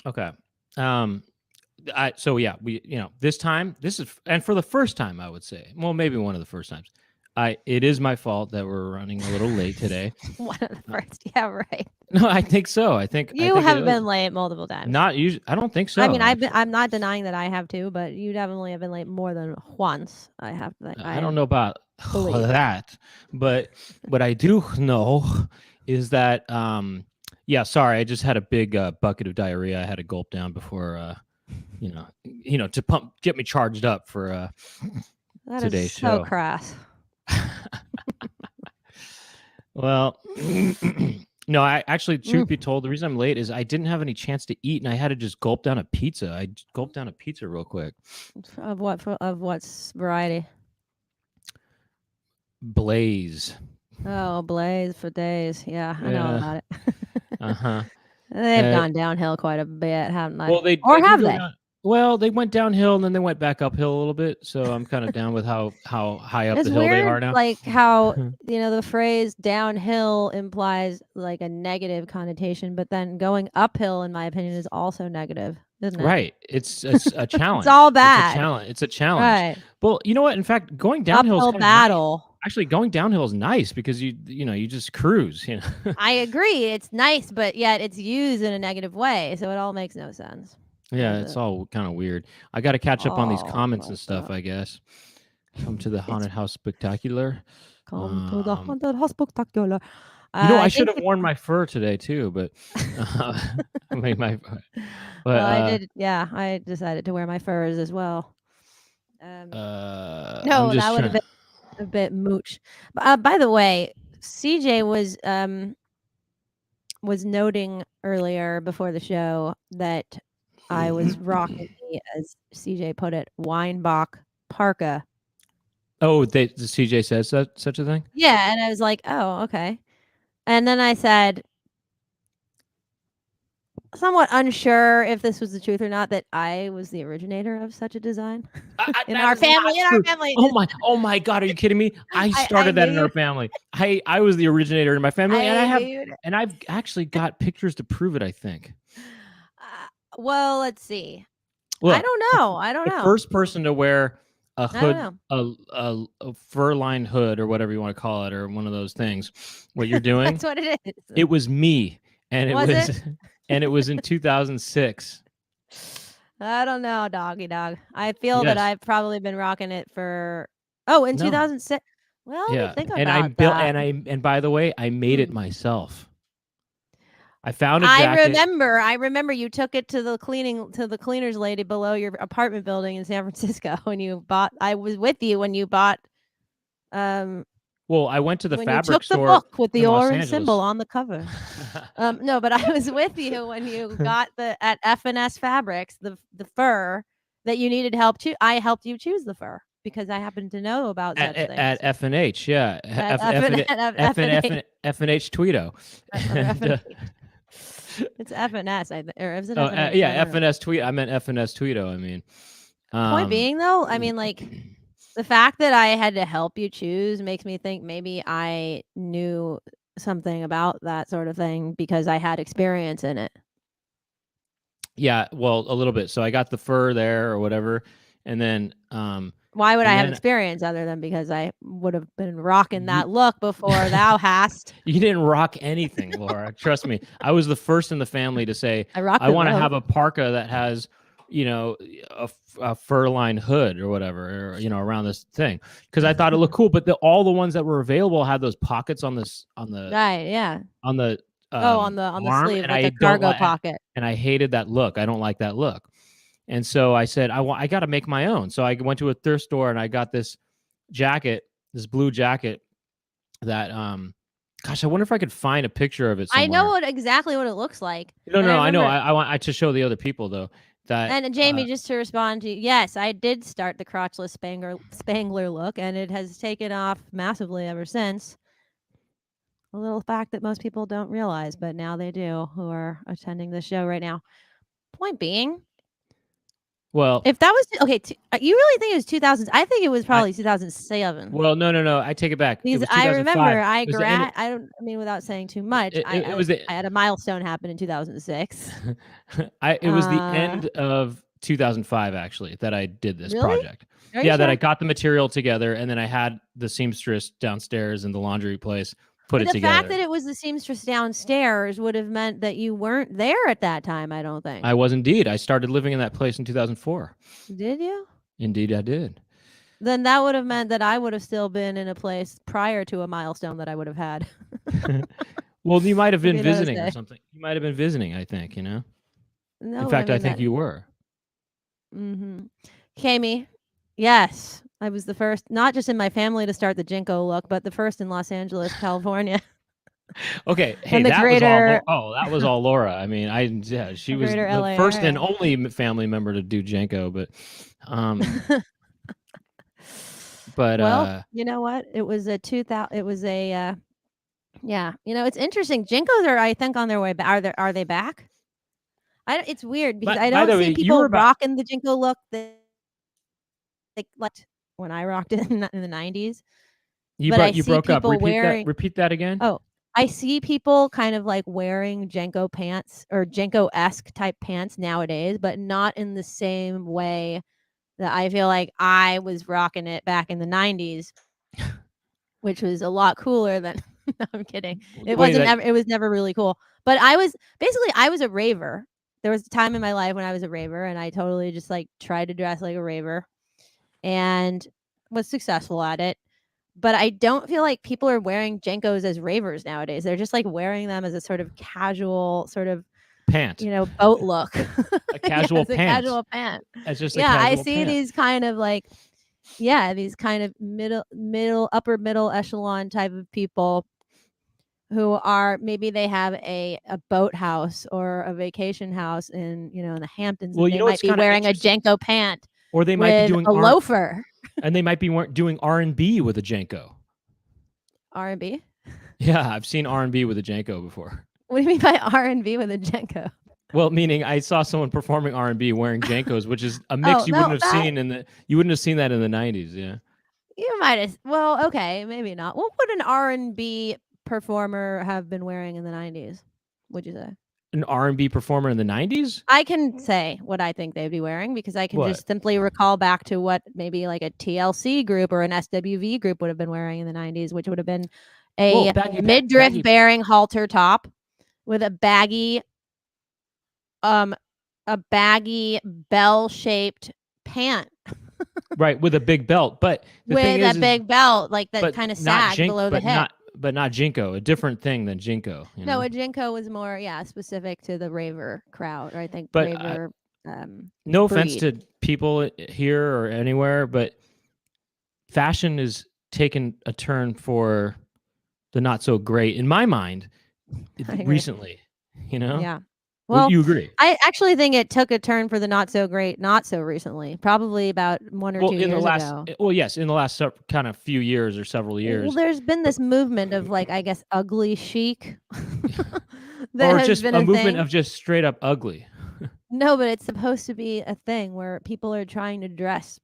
Okay. Um, so yeah, this is, and for the first time, I would say, well, maybe one of the first times, it is my fault that we're running a little late today. One of the Uh, first. Yeah, right. no, I think so. I You think it have was been late multiple times. not usually. I don't think I so, mean, actually. I'm not denying that I have too, but you definitely have been late more than once. I I don't know about believe. that, but what I do know is that, yeah, sorry, I just had a big bucket of diarrhea I had to gulp down before, to get me charged up for That is today's so show. crass. Well, no, I actually, truth be Mm. told, the reason I'm late is I didn't have any chance to eat, and I had to just gulp down a pizza. I gulped down a pizza real quick. Of what variety? Blaze. Oh, Blaze for days. Yeah, I know Yeah. about it. Uh huh. They've Uh, gone downhill quite a bit, haven't well, they? they Or did have go they? down. Well, they went downhill and then they went back uphill a little bit. So I'm kind of down with how high up It's the hill they weird, are now. like how the phrase downhill implies like a negative connotation, but then going uphill, in my opinion, is also negative, isn't it? Right. It's a It's all challenge. It's a bad. challenge. It's a challenge. Right. Well, you know what? In fact, going downhill is Uphill kind of nice. battle. Actually, going downhill is nice because you just cruise. I agree. It's nice, but yet it's used in a negative way, so it all makes no sense. Yeah, Does it's it? all kind of weird. I got to catch up on these Oh, comments and messed stuff, up. I guess. Come to the It's haunted house spectacular. come to the Um, haunted house spectacular. I I should think have worn my fur today too, but I mean my, but well, I did. Yeah, I decided to wear my furs as well. Um, I'm no, that just would have trying. been a bit mooch. By the way, CJ was noting earlier before the show that I was rocking the, as CJ put it, Weinbach parka. Oh, the CJ says that such a thing. Yeah, and I was like, "Oh, okay." And then I said, somewhat unsure if this was the truth or not, that I was the originator of such a design in That our is not family. In our true. family, Oh my God, are you kidding me? I I started knew that in you. our family. I was the originator in my family, I knew you. and I've actually got pictures to prove it. I think. Well, let's see. I Look, don't know. I don't the know. first person to wear a I don't hood, know. a fur-lined hood, or whatever you want to call it, or one of those things. What you're doing? That's what it is. It was me, and it Was it? was, and it was in 2006. I don't know, doggy dog. I feel that Yes. I've probably been rocking it for in No. 2006. Well, let me Yeah. think And I about built, that. and by the way, I made it Hmm. myself. I found a I jacket. remember. I remember you took it to the cleaners lady below your apartment building in San Francisco when you bought. I was with you when you bought. Um, Well, I went to the when you fabric took the store book with in the Los orange symbol Angeles. on the cover. No, but I was with you when you got the at F&S Fabrics the fur that you needed help to. I helped you choose the fur because I happened to know about such At things F and H, yeah, at F&H F and H Tweedo, or and F&H. It's F&S, or is it oh F&H? yeah, I don't F know. and S Tweet. I meant F and S Tweedo. I mean, Point um, being, though, I mean, like the fact that I had to help you choose makes me think maybe I knew something about that sort of thing because I had experience in it. yeah, well, a little bit. So I got the fur there or whatever, and then Why would I and have then experience other than because I would have been rocking that look before thou hast? you didn't rock anything, Laura. Trust me. I was the first in the family to say, I rocked I the want to look. have a parka that has, you know, a fur-lined hood or whatever, or, around this thing. Because I thought it looked cool. But all the ones that were available had those pockets Right, yeah. on the Oh, on the arm. sleeve, And like I a don't cargo like, pocket. and I hated that look. I don't like that look. And so I said, I got to make my own. So I went to a thrift store and I got this jacket, this blue jacket that gosh, I wonder if I could find a picture of it I know somewhere. exactly what it looks like, No, and no, I no, I know. remember. I want to show the other people though that And Jamie, just to respond to you, yes, I did start the crotchless spangler look, and it has taken off massively ever since. A little fact that most people don't realize, but now they do who are attending the show right now. Point being, Well, If that was okay, you really think it was 2000s? I think it was probably 2007. well, no, I take it back. It Because was I 2005. remember It was the end. I don't I mean without saying too much, It was the I had a milestone happen in 2006. it was the end of 2005 actually that I did this Really? project. Are you Yeah, that sure? I got the material together, and then I had the seamstress downstairs in the laundry place put But it the fact together. that it was the seamstress downstairs would have meant that you weren't there at that time, I don't think. I was indeed. I started living in that place in 2004. Did you? Indeed, I did. Then that would have meant that I would have still been in a place prior to a milestone that I would have had. Well, you might have been Maybe another visiting or day. something. You might have been visiting, I think, you know? No, In but I fact, I mean think that. you were. Kami, yes, I was the first, not just in my family to start the Jinko look, but the first in Los Angeles, California, Okay, hey, and the that was all. greater That was all Laura. I mean, she the was greater the LA first and area. only family member to do Jenko, but Well, you know what? It was a 2000. It was a yeah. You know, it's interesting. Jinkos are, I think, on their way back. Are they back? It's weird because I by don't the see way, you were people about rocking the Jinko look that like when I rocked it in the 90s. But I you see broke up. people wearing. Repeat that again. Oh, I see people kind of like wearing Jenko pants or Jenko-esque type pants nowadays, but not in the same way that I feel like I was rocking it back in the 90s, which was a lot cooler than no, I'm kidding. It Wait, wasn't ever, it was never really cool. But I was a raver. There was a time in my life when I was a raver and I totally just like tried to dress like a raver and was successful at it. But I don't feel like people are wearing Jenkos as ravers nowadays. They're just like wearing them as a sort of casual sort of, pant. boat look. A casual A pant. casual pant. It's just a Yeah, I casual see pant. these kind of like, these kind of upper middle echelon type of people who are, maybe they have a boathouse or a vacation house in, in the Hamptons, Well, and you they know might what's be kind of wearing a interesting, Jenko pant or they might be with doing a loafer. and they might be doing R&B with a Jenko. R&B? Yeah, I've seen R&B with a Jenko before. What do you mean by R&B with a Jenko? Well, meaning I saw someone performing R&B wearing Jenkos, which is a mix Oh, you no, wouldn't have seen that in the 90s. Yeah, you might have. Well, okay, maybe not. What would an R&B performer have been wearing in the 90s? Would you say? an R&B performer in the 90s. I can say what I think they'd be wearing because I can What? just simply recall back to what maybe like a TLC group or an SWV group would have been wearing in the 90s, which would have been a midriff bearing halter top with a baggy bell-shaped pant. Right, with a big belt, but the with thing a is, big belt, like that kind of not sag below the hip. but not Jinko, a different thing than Jinko. No, a Jinko was more, specific to the raver crowd, or I think But raver. No offense to people here or anywhere, but fashion is taken a turn for the not so great in my mind recently. Yeah. Well, you agree? I actually think it took a turn for the not so great, not so recently. Probably about 1 or 2 years ago. Well, yes, in the last kind of few years or several years. Well, there's been this movement of like, I guess, ugly chic. Or just a movement of just straight up ugly. No, but it's supposed to be a thing where people are trying to dress,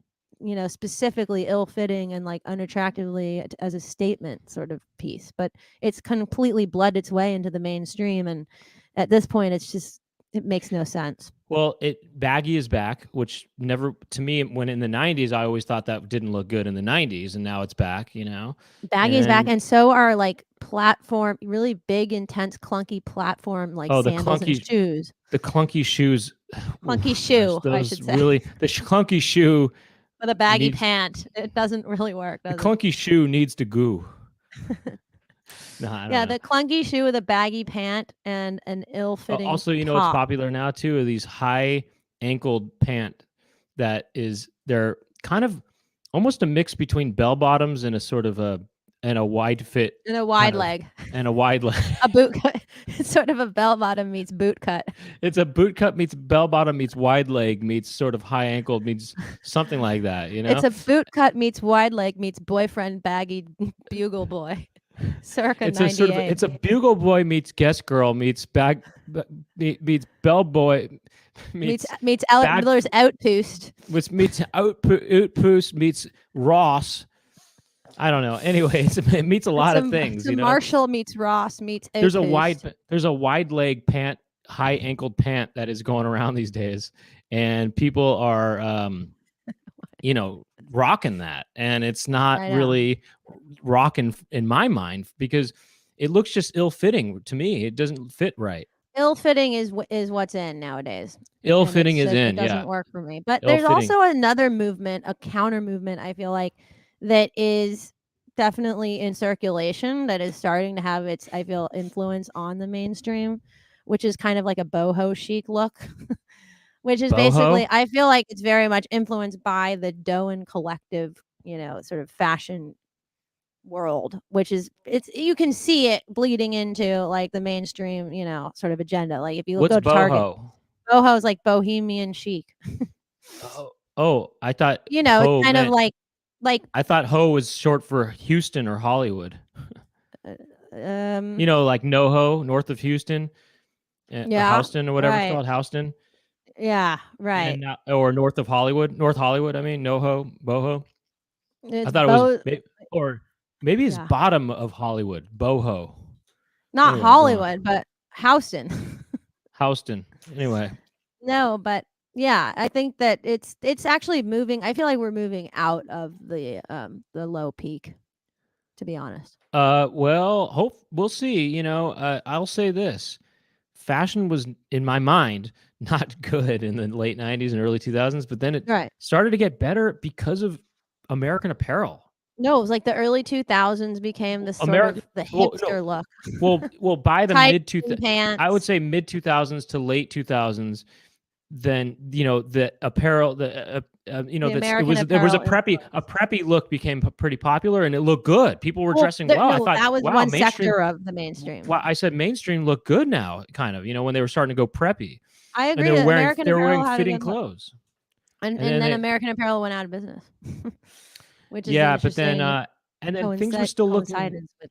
specifically ill-fitting and like unattractively as a statement sort of piece. But it's completely bled its way into the mainstream, and at this point, it makes no sense. Well, baggy is back, which never, to me, when in the 90s, I always thought that didn't look good in the 90s, and now it's back, Baggy is back, and so are like platform, really big, intense, clunky platform like sandals and shoes. The clunky shoes. Clunky shoe, I should say. Really, the clunky shoe. With a baggy pant. It doesn't really work, does it? The clunky shoe needs to goo. No, I don't know. The clunky shoe with a baggy pant and an ill-fitting also, top. What's popular now too are these high-ankled pant they're kind of almost a mix between bell bottoms and a sort of a wide fit and a wide leg. And a wide leg. A boot cut. It's sort of a bell bottom meets boot cut. It's a boot cut meets bell bottom meets wide leg meets sort of high ankle meets something like that, It's a boot cut meets wide leg meets boyfriend baggy bugle boy. Circa 98. It's a bugle boy meets guest girl meets meets bell boy meets bad Miller's Outpost. which meets Outpost meets Ross. I don't know. Anyways, it meets a lot of things. Some Marshall meets Ross meets Outpost. There's a wide leg pant, high ankled pant that is going around these days, and people are rocking that, and it's not really rocking in my mind because it looks just ill-fitting to me. It doesn't fit right. Ill-fitting is what's in nowadays. Ill-fitting is in. It doesn't work for me. But Ill-fitting. there's also another movement, a counter movement, I feel like, that is definitely in circulation that is starting to have its, I feel, influence on the mainstream, which is kind of like a boho chic look, which is basically, I feel like it's very much influenced by the Doen collective, sort of fashion world, which is you can see it bleeding into like the mainstream, sort of agenda. Like if you go to Target, boho is like bohemian chic. I thought it's kind of like I thought ho was short for Houston or Hollywood. Like NoHo, north of Houston, Houston or whatever it's called, Houston. Yeah, right. Or north of Hollywood, North Hollywood. I mean, NoHo, boho. I thought it was maybe it's bottom of Hollywood, boho. Not anyway, Hollywood, but Houston. Houston. Anyway. No, but yeah, I think that it's actually moving. I feel like we're moving out of the low peak, to be honest. Well, we'll see. I'll say this: fashion was, in my mind, not good in the late '90s and early 2000s, but then it started to get better because of American Apparel. No, it was like the early 2000s became the sort of the hipster look. Well, by the mid 2000s, I would say mid 2000s to late 2000s. Then the apparel, there was a preppy look became pretty popular, and it looked good. People were dressing well. I thought that was one sector of the mainstream. Well, I said mainstream looked good now, kind of. When they were starting to go preppy. I agree. And they were wearing fitting clothes, and then American Apparel went out of business. Which is but then things were still looking with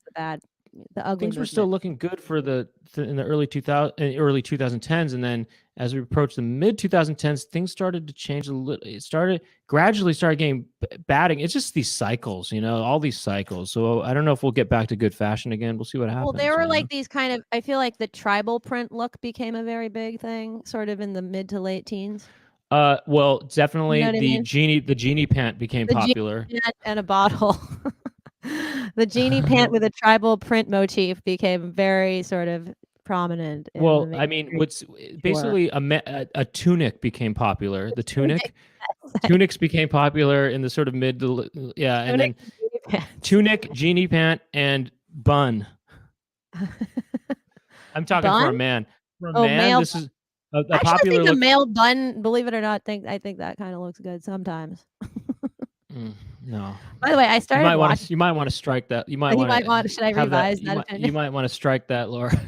the ugly. Things were still looking good for in the early 2010s, and then as we approached the mid 2010s, things started to change a little. It gradually started getting batting. It's just these cycles, all these cycles. So I don't know if we'll get back to good fashion again. We'll see what happens. Well, there were like these kind of. I feel like the tribal print look became a very big thing, sort of in the mid to late teens. Well, definitely the genie pant became popular. Genie pant and a bottle. The genie pant with a tribal print motif became very sort of prominent. Well, I mean, what's basically a tunic became popular. The tunics became popular in the sort of mid to and then tunic, genie pant, and bun. I'm talking for a man. For a man, male. This is a popular look. A male bun, believe it or not, I think that kind of looks good sometimes. No. By the way, I started. You might want to strike that. You might want. Should I revise that opinion? You might want to strike that, Laura.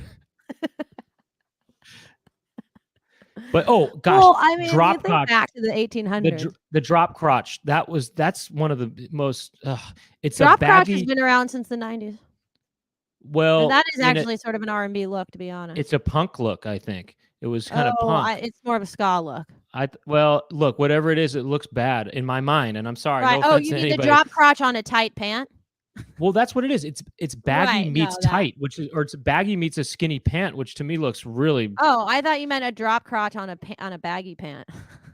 But gosh, well, I mean, drop crotch. Back to the 1800s. The drop crotch. That's one of the most. It's drop a baggy. Crotch has been around since the 90s. Well, and that is actually sort of an R&B look, to be honest. It's a punk look, I think. It was kind of punk. It's more of a ska look. Look, whatever it is, it looks bad in my mind, and I'm sorry. Right. No you mean the drop crotch on a tight pant? Well, that's what it is. It's baggy meets tight, or it's baggy meets a skinny pant, which to me looks really. Oh, I thought you meant a drop crotch on a baggy pant.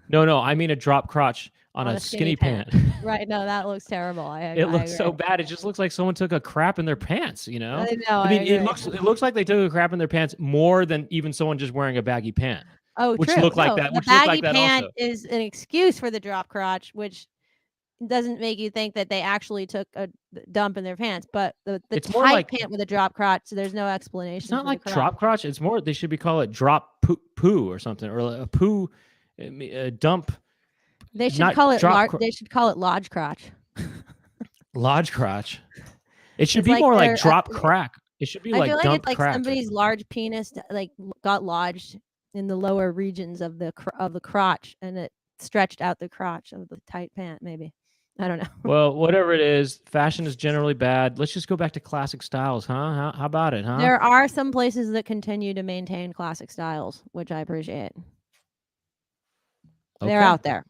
No, I mean a drop crotch on a skinny pant. Right. No, that looks terrible. It looks so bad. It just looks like someone took a crap in their pants. I know. I mean, it looks like they took a crap in their pants more than even someone just wearing a baggy pant. Oh, which true. Look like that. The baggy pant is an excuse for the drop crotch, which doesn't make you think that they actually took a dump in their pants. But the tight pant with a drop crotch, so there's no explanation. It's not like drop crotch. It's more. They should call it drop poo or something, or a poo dump. They should call it. They should call it lodge crotch. Lodge crotch. It should be more like drop crack. It should be like dump crack. I feel like it's like somebody's large penis got lodged in the lower regions of the crotch, and it stretched out the crotch of the tight pant. Maybe. I don't know. Well, whatever it is, fashion is generally bad. Let's just go back to classic styles, huh? How about it, huh? There are some places that continue to maintain classic styles, which I appreciate. They're out there.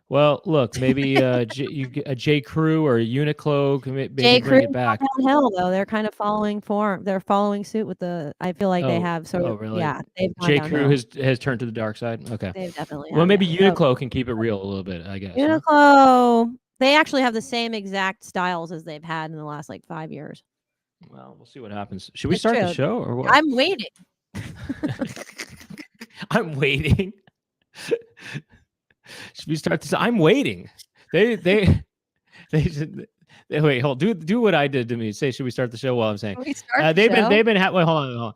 Well, look, maybe a J. Crew or a Uniqlo can maybe J. bring Crew it back. downhill though. They're kind of following form. They're following suit with the. I feel like they have sort of. Really? Yeah, they've gone J. downhill. Crew has turned to the dark side. Okay. They've definitely. Well, maybe Uniqlo can keep it real a little bit, I guess. Uniqlo, they actually have the same exact styles as they've had in the last like 5 years. Well, we'll see what happens. Should we start the show or what? I'm waiting. I'm waiting. Should we start this? I'm waiting. They should. Wait, hold. Do what I did to me. Say, should we start the show? While I'm saying, wait, they've been. Wait, hold on.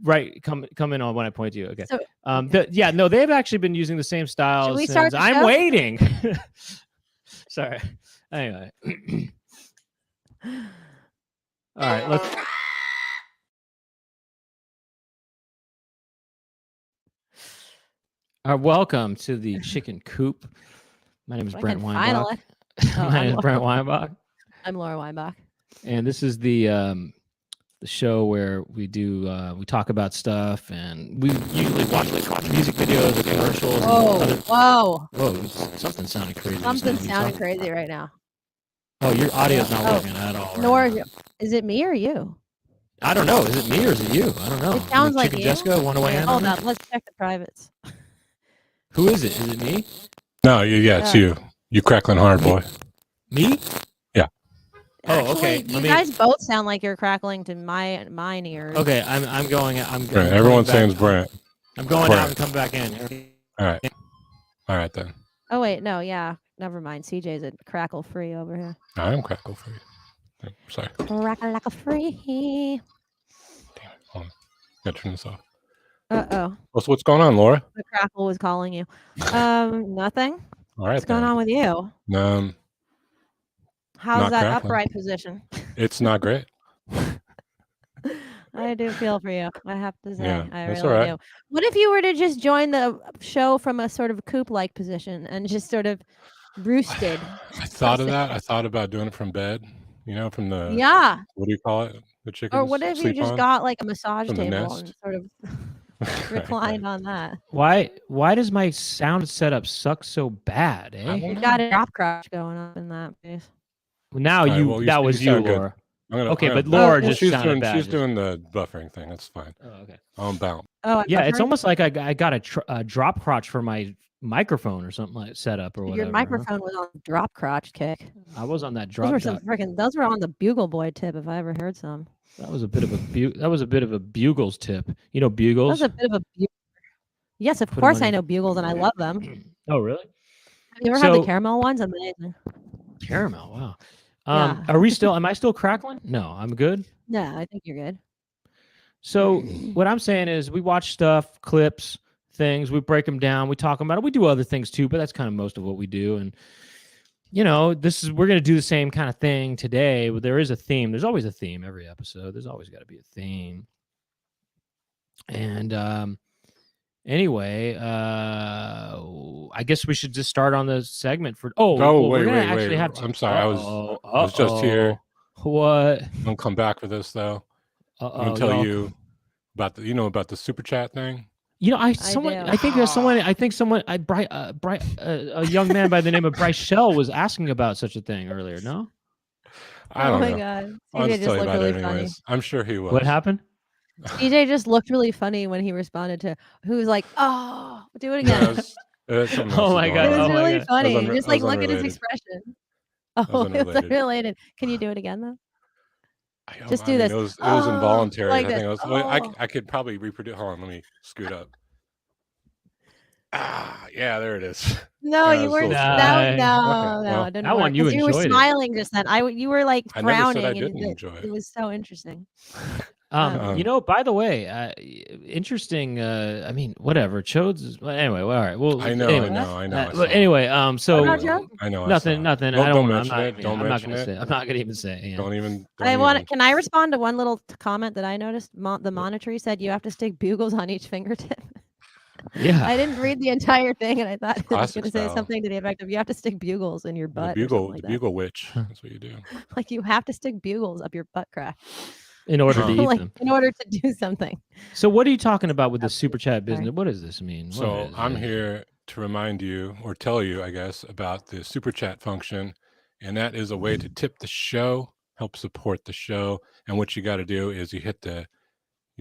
Right, come in on when I point to you. Okay. So, they've actually been using the same style. Should we start the I'm show? waiting. Sorry. Anyway. All right. Let's. Welcome to the Chicken Coop. My name is Brent Weinbach. My name is Brent Weinbach. I'm Laura Weinbach. And this is the show where we talk about stuff, and we usually watch music videos or commercials. Whoa! Something sounded crazy. Something sounding crazy right now. Oh, your audio's not working at all. Nor is it me or you? I don't know. Is it me or is it you? I don't know. It sounds like Chicken you. Jessica, want to weigh in? Hold on. Let's check the privates. Who is it? Is it me? No, it's you. You crackling hard, boy. Me? Yeah. Actually, okay. You guys both sound like you're crackling to mine ears. Okay, I'm going. Brent. Everyone's saying it's Brent. I'm going out and come back in. All right then. Oh wait, no, yeah, never mind. CJ's a crackle free over here. I am crackle free. Sorry. Crackle free. Damn it! Hold on. Gotta turn this off. Uh-oh. What's going on, Laura? The crackle was calling you. Nothing. All right. What's going on with you? How's that upright position? It's not great. I do feel for you. I have to say, Yeah, I that's really all right. do. What if you were to just join the show from a sort of coop-like position and just sort of roosted? I thought of that. I thought about doing it from bed. From the What do you call it? The chicken. Or what if you just got like a massage table and sort of reclined on that? Why does my sound setup suck so bad? You got a drop crotch going up in that place. Now that was you, Laura. But Laura just sounded bad. She's doing the buffering thing. That's fine. Oh, okay. I'm bound. Oh, yeah. It's almost like I got a drop crotch for my microphone or something like set up or whatever. Your microphone was on drop crotch kick. I was on that drop. Those were on the bugle boy tip if I ever heard some. That was a bit of a bugles tip. You know bugles? That was a bit of a bugle. Yes, of course I know bugles and I love them. Oh, really? Have you ever had the caramel ones? Amazing. Caramel, wow. Am I still crackling? No, I'm good. No, I think you're good. So what I'm saying is we watch stuff, clips, things, we break them down, we talk about it. We do other things too, but that's kind of most of what we do. And we're going to do the same kind of thing today. There is a theme. There's always a theme every episode. There's always got to be a theme. And anyway, I guess we should just start on the segment for. Wait. I'm sorry. I was just here. What? I'm gonna come back for this though. I'm gonna tell you about the super chat thing. I think a young man by the name of Bryce Shell was asking about such a thing earlier. No, I don't know. Oh my god! I'll just tell you about it anyways. I'm sure he was. What happened? DJ just looked really funny when he responded to who was like, "Oh, do it again." Oh my god! It was really funny. Just like look at his expression. Oh, it was unrelated. Can you do it again though? Just do this. It was involuntary. Like I could probably reproduce. Hold on, let me scoot up. Yeah, there it is. No, you weren't. No, well, didn't that work. one you were enjoyed smiling just then. You were like I frowning. never said I didn't enjoy it. It was so interesting. By the way, interesting. I mean, whatever. Chodes. Anyway, all right. Well, I know. Anyway, so I know. Nothing. Don't mention it. I'm not going to say. I'm not going to even say. Yeah. Don't even. Can I respond to one little comment that I noticed? The monitor said you have to stick bugles on each fingertip. Yeah. I didn't read the entire thing, and I thought it was going to say something to the effect of you have to stick bugles in your butt. The bugle witch. That's what you do. Like you have to stick bugles up your butt crack. In order to eat them. In order to do something. So what are you talking about with the super chat business? What does this mean? I'm here to remind you or tell you, I guess, about the super chat function. And that is a way to tip the show, help support the show. And what you got to do is you hit the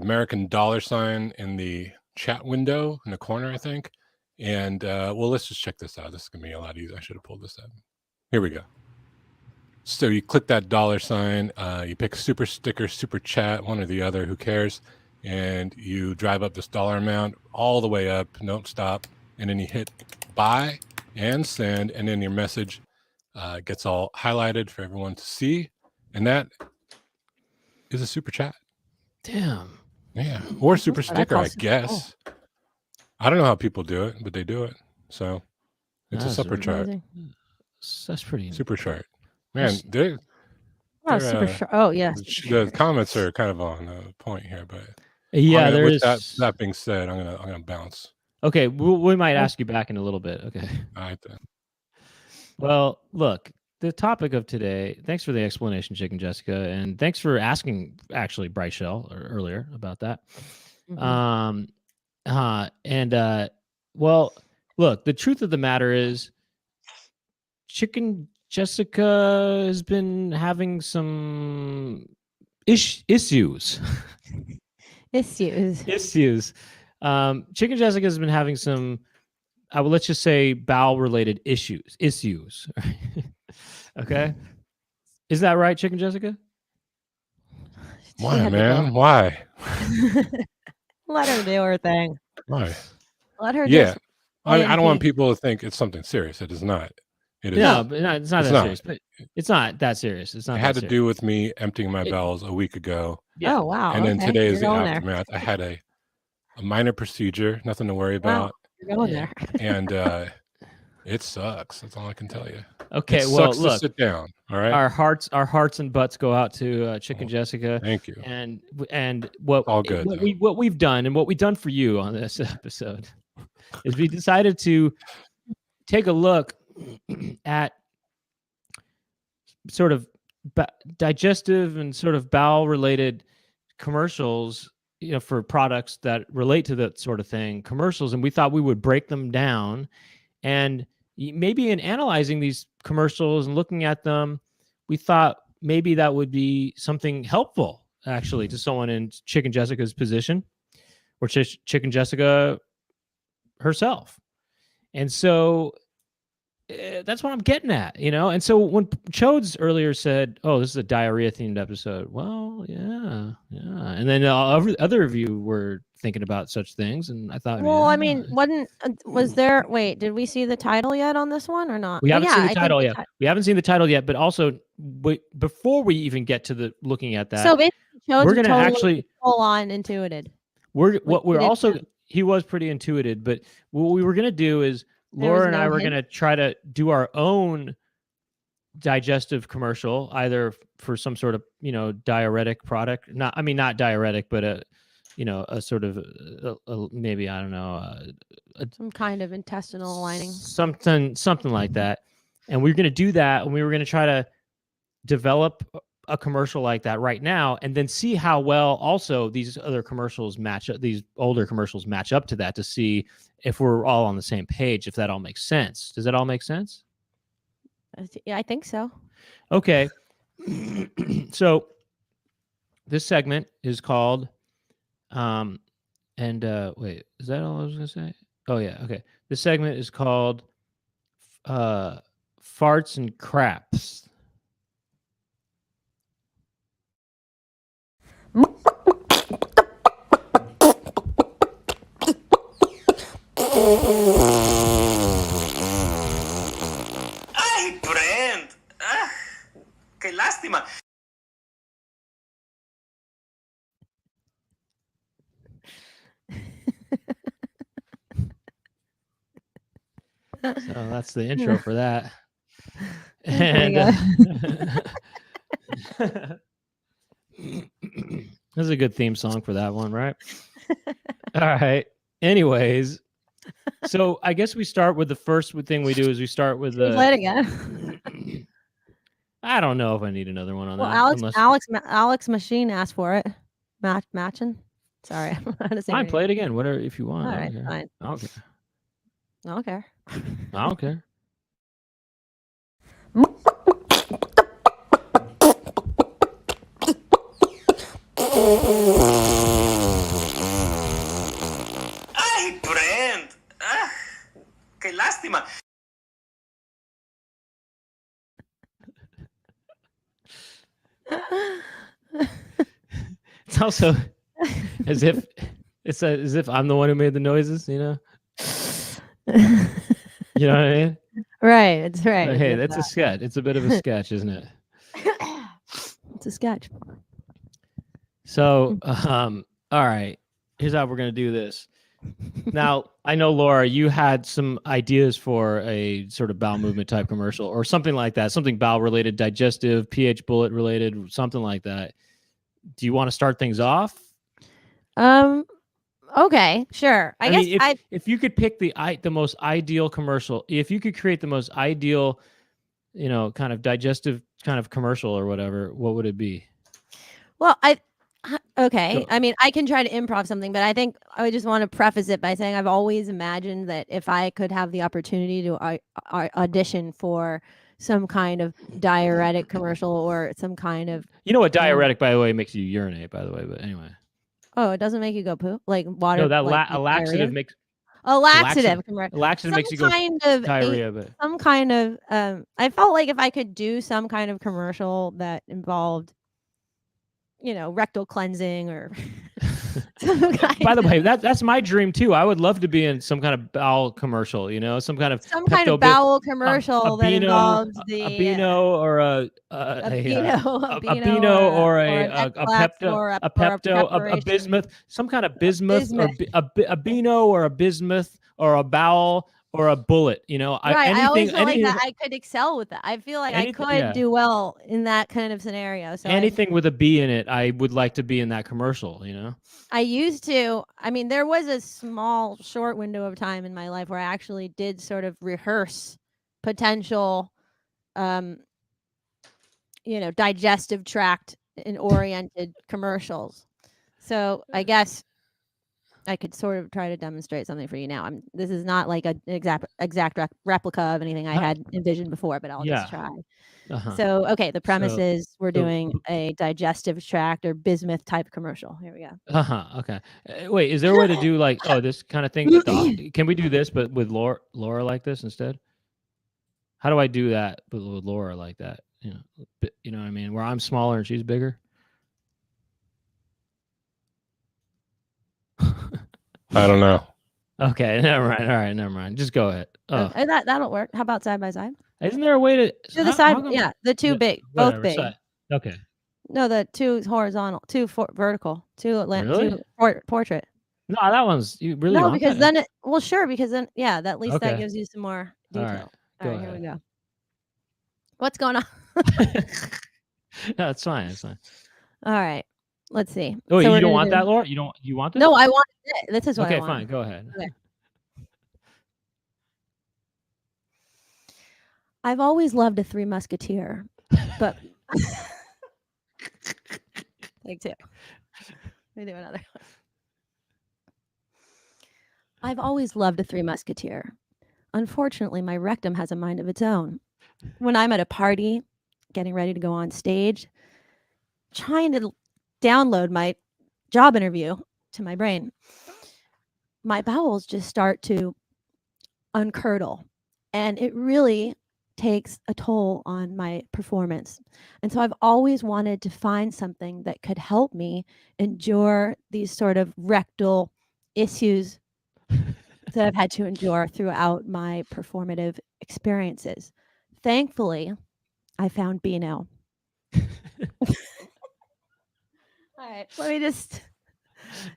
American $ in the chat window in the corner, I think. And well, let's just check this out. This is going to be a lot easier. I should have pulled this up. Here we go. So you click that $, you pick super sticker, super chat, one or the other, who cares? And you drive up this dollar amount all the way up, don't stop. And then you hit buy and send, and then your message gets all highlighted for everyone to see. And that is a super chat. Damn. Yeah. Or super sticker, I guess. Cool. I don't know how people do it, but they do it. So it's a super chart. That's pretty super chart. Man, they're super short. Oh, yes. The comments are kind of on point here, but yeah, with that being said, I'm gonna bounce. Okay, we might ask you back in a little bit. Okay. All right then. Well, look, the topic of today. Thanks for the explanation, Chicken Jessica, and thanks for asking actually Bright Shell earlier about that. Mm-hmm. Well, look, the truth of the matter is, Chicken Jessica has been having some issues. Issues. Chicken Jessica has been having some, let's just say, bowel-related issues. Okay, is that right, Chicken Jessica? Why, man? Why? Let her do her thing. Why? Let her. Yeah, I don't want people to think it's something serious. It is not. It is. No, but it's not that serious. But it's not that serious. It's not. It had to do with me emptying my bowels a week ago. Yeah. Oh wow! And then today is the aftermath. I had a minor procedure, nothing to worry about. Wow. You're going there. And it sucks. That's all I can tell you. Okay, well, look, to sit down. All right. Our hearts and butts go out to Chicken Jessica. Thank you. And what all good. What we've done and what we've done for you on this episode is we decided to take a look at sort of digestive and sort of bowel related commercials, for products that relate to that sort of thing, commercials. And we thought we would break them down, and maybe in analyzing these commercials and looking at them, we thought maybe that would be something helpful actually to someone in Chicken Jessica's position, or Chicken Jessica herself. And so that's what I'm getting at, And so when Chodes earlier said, "Oh, this is a diarrhea themed episode," well, yeah. And then other of you were thinking about such things, and I thought, well, I mean, was there? Wait, did we see the title yet on this one or not? We haven't seen the title yet. We haven't seen the title yet, but also before we even get to looking at that, so basically, we're going to actually full on intuited. He was pretty intuited, but what we were going to do is, Laura and I were going to try to do our own digestive commercial, either for some sort of, diuretic product. Not diuretic, but a sort of maybe, I don't know, some kind of intestinal lining, something like that. And we were going to do that, and we were going to try to develop a commercial like that right now, and then see how well also these other commercials match up, these older commercials match up to that, to see if we're all on the same page, if that all makes sense. Does that all make sense? Yeah, I think so. Okay. So this segment is called, wait, is that all I was going to say? Oh yeah. Okay. This segment is called, Farts and Crapts. ¡Ay, Brent! ¡Ah, qué lástima! So that's the intro for that. And that's a good theme song for that one, right? All right. Anyways, so I guess we start with the first thing we do is we start with the. Play it again. I don't know if I need another one on that. Alex Machine asked for it. Matching. Sorry, fine. Play it again. Whatever, if you want. All right, fine. Okay. I don't care. I don't care. Ay, Brent. Ah, qué lástima. It's also as if as if I'm the one who made the noises, you know? You know what I mean? Right. It's right. But it's hey, just that's a sketch. It's a bit of a sketch, isn't it? that. It's a sketch. So, all right. Here's how we're gonna do this. Now, I know, Laura, you had some ideas for a sort of bowel movement type commercial or something like that, something bowel related, digestive, pH bullet related, something like that. Do you want to start things off? Okay, sure. I guess mean, if you could pick the most ideal commercial, if you could create the most ideal, you know, kind of digestive kind of commercial or whatever, what would it be? Well, okay. Go. I mean, I can try to improv something, but I think I would just want to preface it by saying I've always imagined that if I could have the opportunity to audition for some kind of diuretic commercial or some kind of, You know what diuretic, by the way, makes you urinate, by the way, but anyway. oh, it doesn't make you go poop? Like water? No, that like a laxative diarrhea? makes A laxative commercial. laxative Some makes you go kind of diarrhea, but some kind of I felt like if I could do some kind of commercial that involved, you know, rectal cleansing or some kind by the of, way, that's my dream too. I would love to be in some kind of bowel commercial, you know, some kind of bowel commercial that involves a the Beano or a Beano or an a ex-lax Pepto, or a a Pepto, a preparation. bismuth, some kind of bismuth or bismuth. a Beano or a bismuth or a bowel or a bullet, you know, Right. I always feel like anything, that I could excel with that. I feel like I anything, could yeah. do well in that kind of scenario. So anything with a B in it, I would like to be in that commercial, you know. I used to, I mean, there was a small, short window of time in my life where I actually did sort of rehearse potential, you know, digestive tract and oriented commercials. So I guess I could sort of try to demonstrate something for you now. This is not like an exact replica of anything I had envisioned before, but I'll just try. So, okay, the premise is we're doing a digestive tract or bismuth type commercial. Here we go. Okay. Wait, is there a way to do like, oh, this kind of thing? Can we do this, but with Laura like this instead? How do I do that with Laura like that? You know what I mean? Where I'm smaller and she's bigger. I don't know. Okay, never mind. All right, never mind. Just go ahead. Oh, that'll work. How about side by side? Isn't there a way to do the side? Yeah, the two big, both big. Okay. No, the two horizontal, two vertical, two portrait. No, that one's you really. No, because then because then at least that gives you some more detail. All right, here we go. What's going on? No, it's fine. It's fine. All right. Let's see. Oh, you don't want that, Laura? You want this? No, I want it. This is what I okay, want. fine. Go ahead. Okay. I've always loved a Three Musketeer, but take two. Let me do another one. I've always loved a Three Musketeer. Unfortunately, my rectum has a mind of its own. When I'm at a party, getting ready to go on stage, trying to download my job interview to my brain, my bowels just start to uncurdle, and it really takes a toll on my performance. And so I've always wanted to find something that could help me endure these sort of rectal issues that I've had to endure throughout my performative experiences. Thankfully, I found Beano. All right, let me just.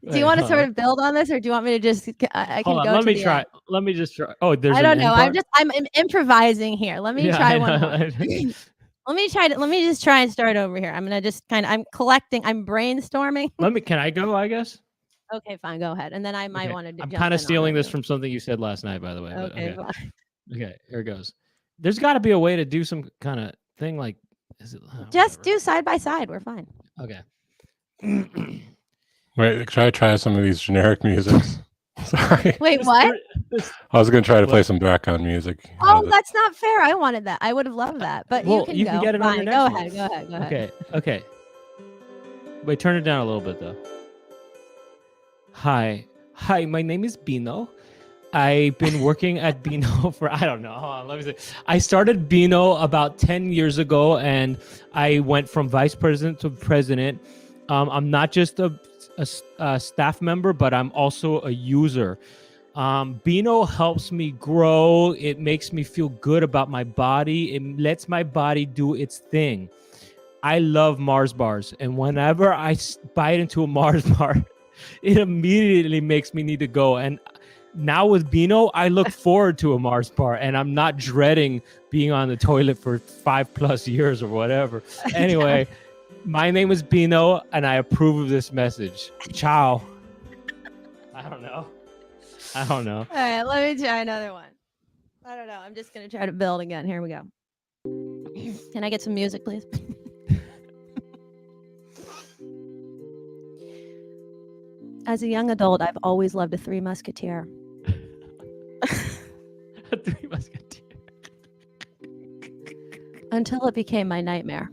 Do you want to sort of build on this, or do you want me to just? I can go. Let me try. Let me just try. Oh, there's. I don't know. I'm improvising here. Let me try one more. Let me try to. Let me just try and start over here. I'm gonna just I'm collecting. I'm brainstorming. Can I go? I guess. Okay, fine. Go ahead, and then I might want to. I'm kind of stealing this from something you said last night, by the way. Okay. Fine. Okay, here it goes. There's got to be a way to do some kind of thing like. Just do side by side. We're fine. Okay. Wait, should I try some of these generic musics? Sorry. Wait, what? I was going to try to play What? some background music. Oh, that's not fair. I wanted that. I would have loved that. But Well, you can you go. can get it on your Fine. next Go one. ahead. Go ahead. Go ahead. Okay. Wait, turn it down a little bit though. Hi, my name is Bino. I've been working at Bino for, I don't know. Hold on, let me see. I started Bino about 10 years ago, and I went from vice president to president. I'm not just a staff member, but I'm also a user. Bino helps me grow. It makes me feel good about my body. It lets my body do its thing. I love Mars bars, and whenever I bite into a Mars bar, it immediately makes me need to go. And now with Bino, I look forward to a Mars bar, and I'm not dreading being on the toilet for 5+ years or whatever. Anyway, my name is Bino, and I approve of this message. Ciao. I don't know. All right, let me try another one. I don't know. I'm just going to try to build again. Here we go. Can I get some music, please? As a young adult, I've always loved a Three Musketeer. A Three Musketeer. Until it became my nightmare.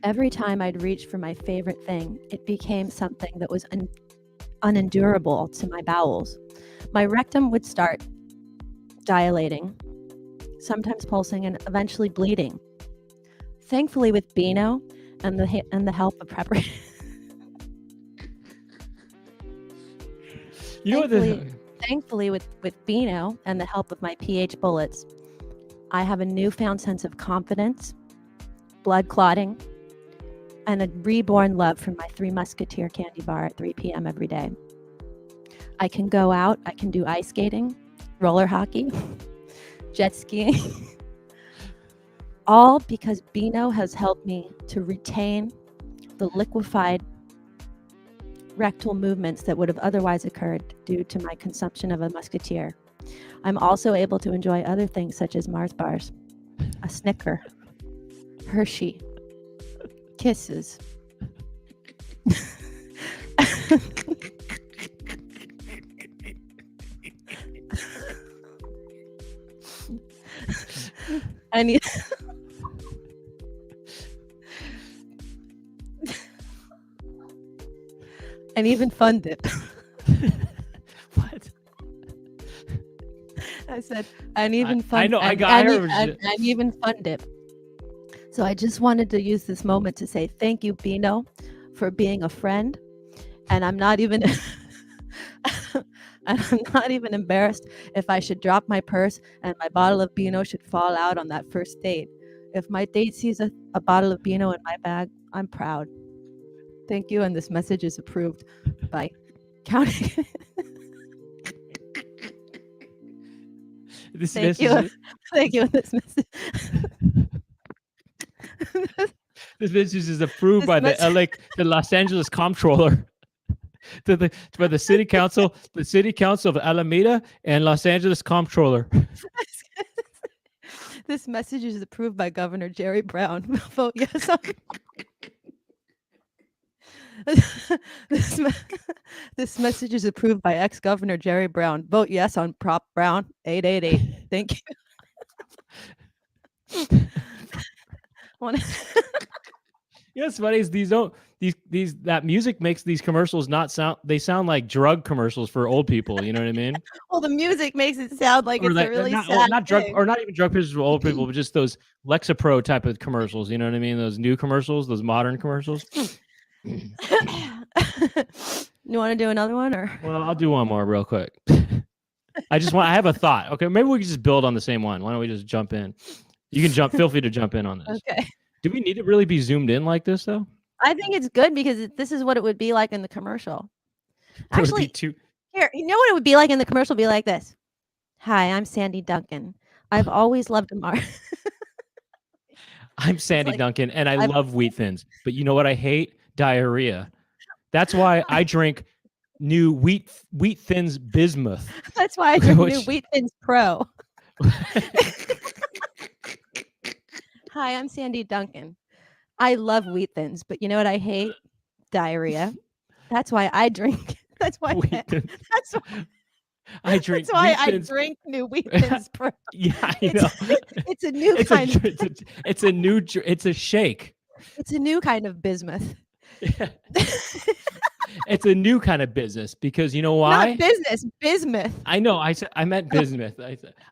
Every time I'd reach for my favorite thing, it became something that was unendurable to my bowels. My rectum would start dilating, sometimes pulsing, and eventually bleeding. Thankfully, with Bino and the help of preparation, thankfully with Bino and the help of my pH bullets, I have a newfound sense of confidence, blood clotting, and a reborn love for my Three Musketeer candy bar at 3 p.m. every day. I can go out, I can do ice skating, roller hockey, jet skiing, all because Bino has helped me to retain the liquefied rectal movements that would have otherwise occurred due to my consumption of a Musketeer. I'm also able to enjoy other things such as Mars bars, a Snicker, Hershey, Kisses. And even Fun Dip. What? I said, and even Fun. I know. And even Fun Dip. So I just wanted to use this moment to say thank you, Bino, for being a friend. And I'm not even embarrassed if I should drop my purse and my bottle of Bino should fall out on that first date. If my date sees a bottle of Bino in my bag, I'm proud. Thank you, and this message is approved by county. Thank you. This message. This message is approved by the Los Angeles comptroller, by the city council of Alameda and Los Angeles comptroller. This message is approved by Governor Jerry Brown. Vote yes on. This message is approved by ex-Governor Jerry Brown. Vote yes on Prop Brown 888. Thank you. You know what's funny is that music makes these commercials they sound like drug commercials for old people. You know what I mean? Well, the music makes it sound like it's a really sad thing. Not even drug commercials for old people, but just those Lexapro type of commercials. You know what I mean? Those new commercials, those modern commercials. You want to do another one, or? Well, I'll do one more real quick. I have a thought. Okay, maybe we can just build on the same one. Why don't we just jump in? You can feel free to jump in on this. Okay. Do we need to really be zoomed in like this though? I think it's good because this is what it would be like in the commercial. Actually, here, you know what it would be like in the commercial? Be like this. Hi, I'm Sandy Duncan. I've always loved a Mars. I'm Sandy Duncan, and I love Wheat Thins. But you know what I hate? Diarrhea. That's why I drink new Wheat Thins Bismuth. That's why I drink new Wheat Thins Pro. Hi, I'm Sandy Duncan. I love Wheat Thins, but you know what I hate? Diarrhea. That's why I drink. That's why. I drink. That's why Wheat I Thins. drink new Wheat Thins Pro. Yeah, I It's, know. it's a new It's kind of it's a shake. it's a new kind of bismuth. It's a new kind of business because you know why? Not business, bismuth. I know. I meant bismuth.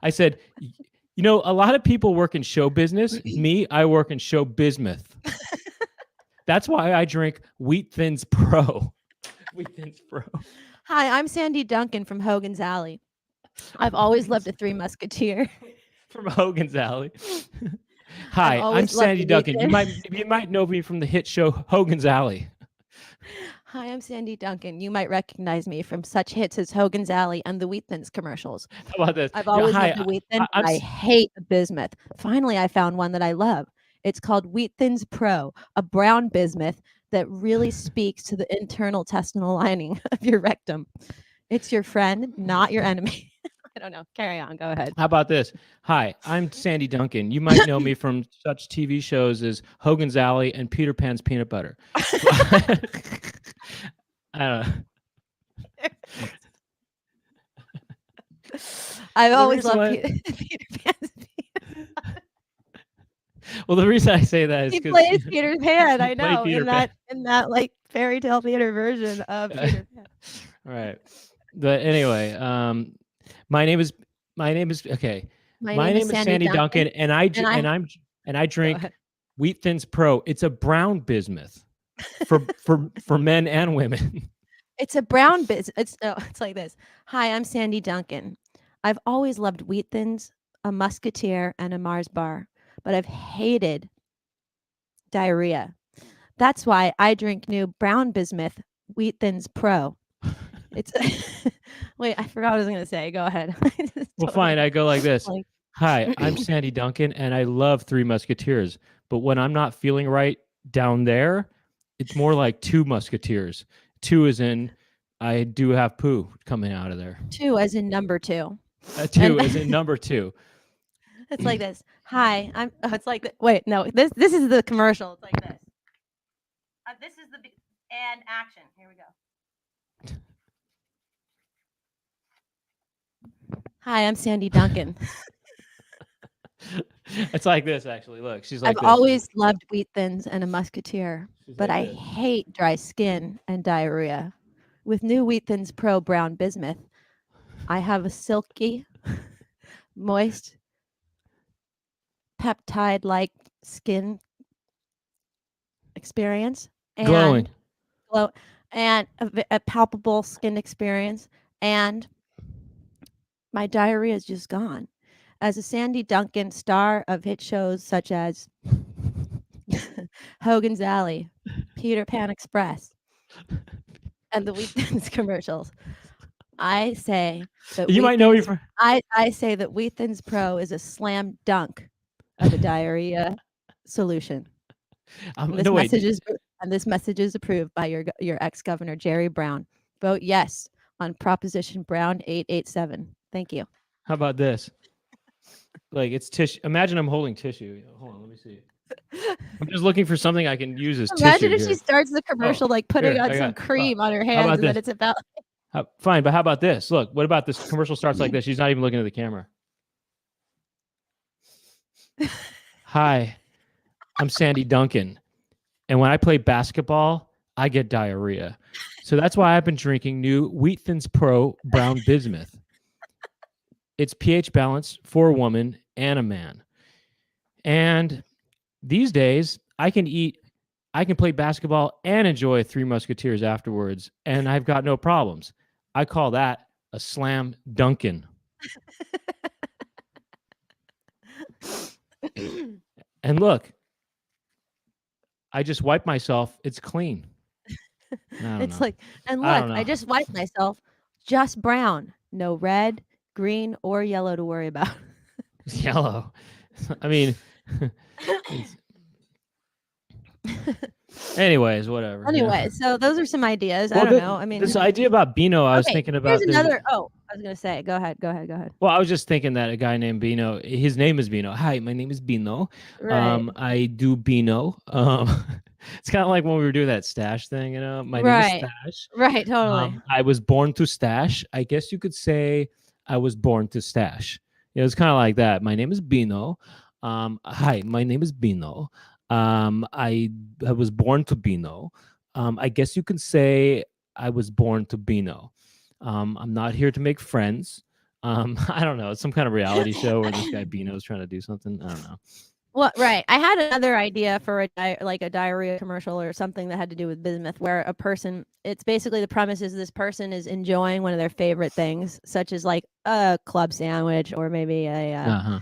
I said, you know, a lot of people work in show business. Me, I work in show bismuth. That's why I drink Wheat Thins Pro. Wheat Thins Pro. Hi, I'm Sandy Duncan from Hogan's Alley. I've always loved a Three Musketeer. From Hogan's Alley. Hi, I'm always loved Sandy the Duncan. You Wheat might know me from the hit show Hogan's Alley. Hi, I'm Sandy Duncan. You might recognize me from such hits as Hogan's Alley and the Wheat Thins commercials. How about this? I've Yeah, always hi, loved the Wheat Thins. I'm I s- hate the bismuth. Finally, I found one that I love. It's called Wheat Thins Pro, a brown bismuth that really speaks to the internal intestinal lining of your rectum. It's your friend, not your enemy. I don't know. Carry on. Go ahead. How about this? Hi, I'm Sandy Duncan. You might know me from such TV shows as Hogan's Alley and Peter Pan's Peanut Butter. I don't know. I've The always reason loved why- Peter Pan's. Well, the reason I say that is He because plays Peter Pan. I He played know Peter in that like fairy tale theater version of Peter Pan. Right. But anyway, my name is okay. My name is Sandy Duncan, and I drink ahead. Wheat Thins Pro. It's a brown bismuth for men and women. It's a brown it's like this. Hi, I'm Sandy Duncan. I've always loved Wheat Thins, a Musketeer, and a Mars bar, but I've hated diarrhea. That's why I drink new brown bismuth Wheat Thins Pro. It's wait, I forgot what I was gonna say. Go ahead. Well, fine. I go like this. Like- Hi, I'm Sandy Duncan, and I love Three Musketeers. But when I'm not feeling right down there, it's more like Two Musketeers. Two is in I do have poo coming out of there. 2 as in number 2. Two is in number 2. It's like this. Hi, I'm. Oh, it's like wait, no. This is the commercial. It's like this. This is the and action. Here we go. Hi, I'm Sandy Duncan. It's like this, actually. Look, she's like I've this. always loved Wheat Thins and a Musketeer, She's but like I this. hate dry skin and diarrhea. With new Wheat Thins Pro Brown Bismuth, I have a silky, moist, peptide-like skin experience and Glowing. and a palpable skin experience, and my diarrhea is just gone. As a Sandy Duncan star of hit shows such as Hogan's Alley, Peter Pan Express, and the Wheat Thins commercials, I say that You Wheat might know me Thins- from. I say that Wheat Thins Pro is a slam dunk of a diarrhea solution. And this No, wait. this message is approved by your ex-governor Jerry Brown. Vote yes on Proposition Brown 887. Thank you. How about this? Like it's tissue. Imagine I'm holding tissue. Hold on, let me see. I'm just looking for something I can use as Imagine tissue if here. she starts the commercial like putting here, on I some got- cream on her about hands, and then this? it's about Fine, but how about this? Look, what about this commercial starts like this? She's not even looking at the camera. Hi, I'm Sandy Duncan. And when I play basketball, I get diarrhea. So that's why I've been drinking new Wheat Thins Pro Brown Bismuth. It's pH balance for a woman and a man. And these days, I can play basketball and enjoy Three Musketeers afterwards, and I've got no problems. I call that a slam dunkin'. And look, I just wipe myself. It's clean. I don't it's know. like, and I look, don't I know. just wiped myself, just brown, no red, green, or yellow to worry about. It's yellow. I mean, it's- anyways, whatever. Anyway, so those are some ideas. I Well, don't know. I mean, this idea about Beano, I was okay, thinking about. here's this- another. Oh, I was gonna say. Go ahead. Well, I was just thinking that a guy named Beano, his name is Beano. Hi, my name is Beano. Right. I do Beano. It's kind of like when we were doing that stash thing, My name Right. is Stash. Right, totally. I was born to stash. I guess you could say I was born to stash. It's kind of like that. My name is Bino. Hi, my name is Bino. I was born to Bino. I guess you could say I was born to Bino. I'm not here to make friends. I don't know. It's some kind of reality show where this guy Bino is trying to do something. I don't know. Well, right. I had another idea for a diarrhea commercial or something that had to do with bismuth, where a person, it's basically the premise is this person is enjoying one of their favorite things, such as like a club sandwich or maybe a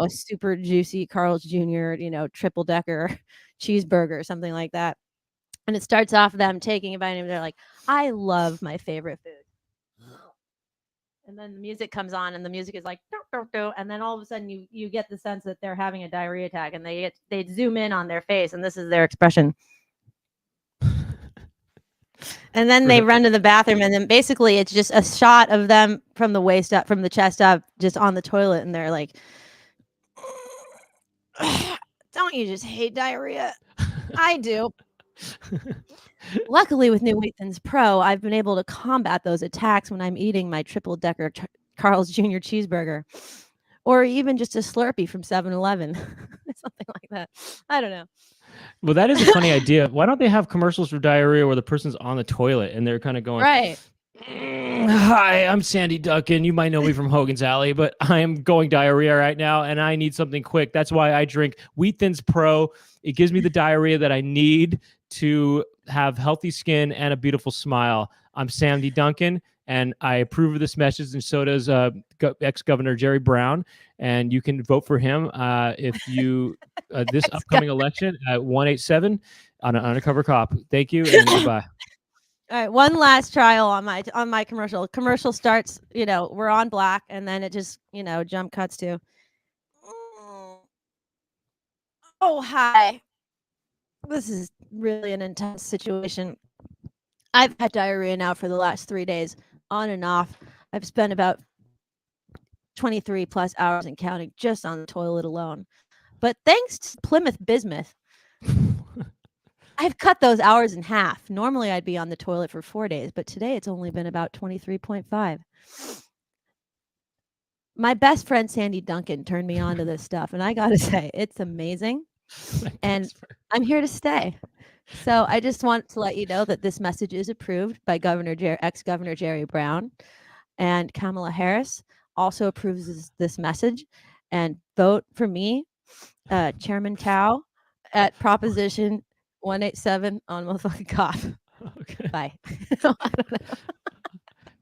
super juicy Carl's Jr., triple decker cheeseburger, something like that. And it starts off them taking a bite and they're like, I love my favorite food. And then the music comes on, and the music is like, doo, doo, doo, and then all of a sudden you get the sense that they're having a diarrhea attack, and they zoom in on their face, and this is their expression. And then they run to the bathroom, and then basically it's just a shot of them from the waist up, from the chest up, just on the toilet, and they're like, "Don't you just hate diarrhea? I do." Luckily, with New Wheat Thins Pro, I've been able to combat those attacks when I'm eating my triple decker Carl's Jr. cheeseburger, or even just a Slurpee from 7-Eleven, something like that. I don't know. Well, that is a funny idea. Why don't they have commercials for diarrhea where the person's on the toilet and they're kind of going, right. Hi, I'm Sandy Duncan. You might know me from Hogan's Alley, but I am going diarrhea right now and I need something quick. That's why I drink Wheat Thins Pro. It gives me the diarrhea that I need to have healthy skin and a beautiful smile. I'm Sandy Duncan, and I approve of this message, and so does ex-Governor Jerry Brown. And you can vote for him if you this upcoming election at 187 on an undercover cop. Thank you, and goodbye. All right, one last trial on my commercial. Commercial starts, we're on black, and then it just, jump cuts to, oh, hi. This is really an intense situation. I've had diarrhea now for the last 3 days, on and off. I've spent about 23 plus hours and counting just on the toilet alone. But thanks to Plymouth Bismuth, I've cut those hours in half. Normally, I'd be on the toilet for 4 days, but today it's only been about 23.5. My best friend, Sandy Duncan, turned me on to this stuff, and I got to say, it's amazing. And I'm here to stay. So I just want to let you know that this message is approved by ex-Governor Jerry Brown, and Kamala Harris also approves this message. And vote for me, Chairman Cow, at Proposition 187 on motherfucking cough. Okay. Bye. I don't know.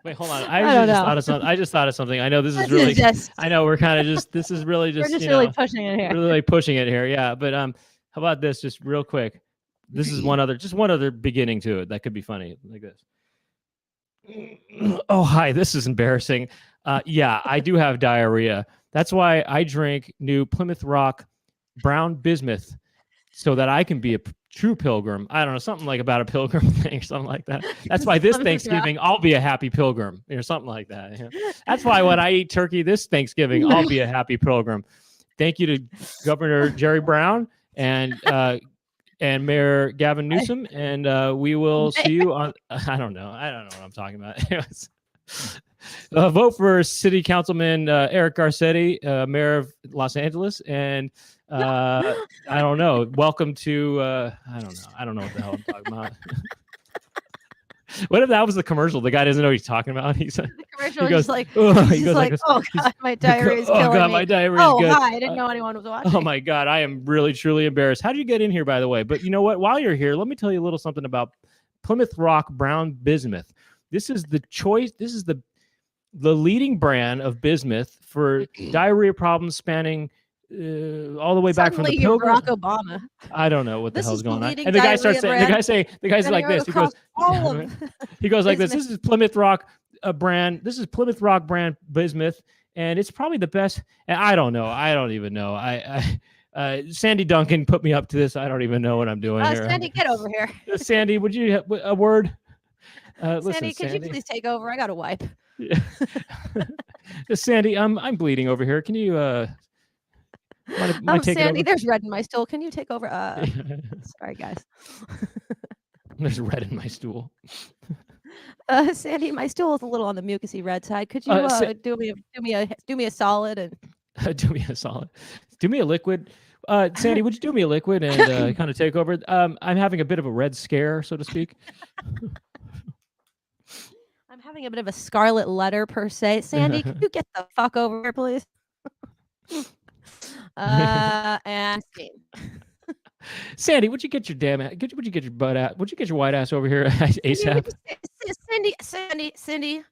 Wait, hold on. I just thought of something. I know this is really. I know we're kind of just. This is really just. We're just really pushing it here. Really pushing it here, yeah. But how about this? Just real quick. This is one other beginning to it that could be funny, like this. Oh, hi. This is embarrassing. Yeah, I do have diarrhea. That's why I drink new Plymouth Rock brown bismuth, so that I can be a true pilgrim. I don't know, something like about a pilgrim thing or something like that. That's why this Thanksgiving, I'll be a happy pilgrim or something like that. That's why when I eat turkey this Thanksgiving, I'll be a happy pilgrim. Thank you to Governor Jerry Brown and Mayor Gavin Newsom. And we will see you on, I don't know what I'm talking about. Vote for City Councilman Eric Garcetti, Mayor of Los Angeles. And I don't know. Welcome to I don't know what the hell I'm talking about. What if that was the commercial? The guy doesn't know what he's talking about. He's the commercial. He goes like, oh god, my diarrhea is killing me. Oh god, my diarrhea is good. Hi, I didn't know anyone was watching. Oh my god, I am really truly embarrassed. How did you get in here, by the way? But you know what? While you're here, let me tell you a little something about Plymouth Rock Brown Bismuth. This is the choice. This is the leading brand of bismuth for diarrhea problems spanning all the way back from the Pilgrim. Barack Obama. I don't know what the hell's going on. And the guy starts saying, the guy's like this. He goes like this. This is Plymouth Rock brand. This is Plymouth Rock brand bismuth, and it's probably the best. And I don't know. I don't even know. Sandy Duncan put me up to this. I don't even know what I'm doing here. Sandy, get over here. Sandy, would you have a word? Sandy, could you please take over? I got to wipe. Yeah. Sandy, I'm bleeding over here. Can you Might take it Sandy, over. there's red in my stool. Can you take over? Sorry, guys. There's red in my stool. Sandy, my stool is a little on the mucusy red side. Could you do me a solid and Do me a solid. Do me a liquid. Sandy, would you do me a liquid and kind of take over? I'm having a bit of a red scare, so to speak. I'm having a bit of a scarlet letter per se. Sandy, could you get the fuck over here, please? And scene. Sandy, would you get your would you get your butt out? Would you get your white ass over here ASAP? Cindy,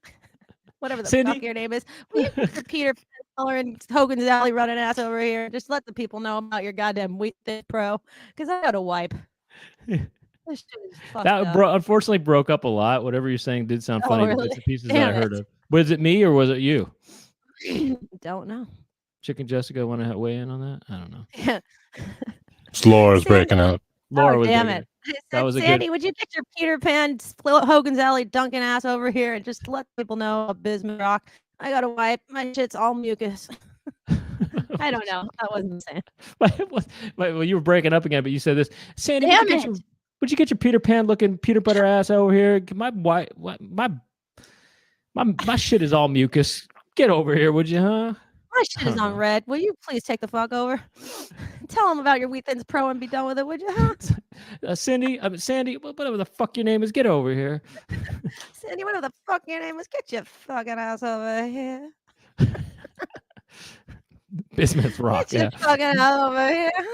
whatever the Cindy? fuck your name is. Will you get your Peter Pan and Hogan's Alley running ass over here? Just let the people know about your goddamn Wheat Thins Pro, because I got to wipe. This shit is fucked up. Unfortunately broke up a lot. Whatever you're saying did sound funny. really? The bits and pieces Damn that I heard it. of. Was it me or was it you? Don't know. Chicken Jessica want to weigh in on that? I don't know. Laura's Sandy- breaking up. Laura was damn breaking it. up. I That said, was a good- Sandy, would you get your Peter Pan Hogan's Alley Dunkin' ass over here and just let people know about Bismuth Rock? I gotta wipe. My shit's all mucus. I don't know. That wasn't the same. Well, you were breaking up again, but you said this. Sandy, Damn would you get your Peter Pan looking peanut butter ass over here? My shit is all mucus. Get over here, would you, huh? My shit is on red. Will you please take the fuck over? Tell them about your Wheat Thins Pro and be done with it, would you? Huh? Sandy, whatever the fuck your name is, get over here. Sandy, whatever the fuck your name is, get your fucking ass over here. Bismuth Rock. Get your fucking ass over here. Huh?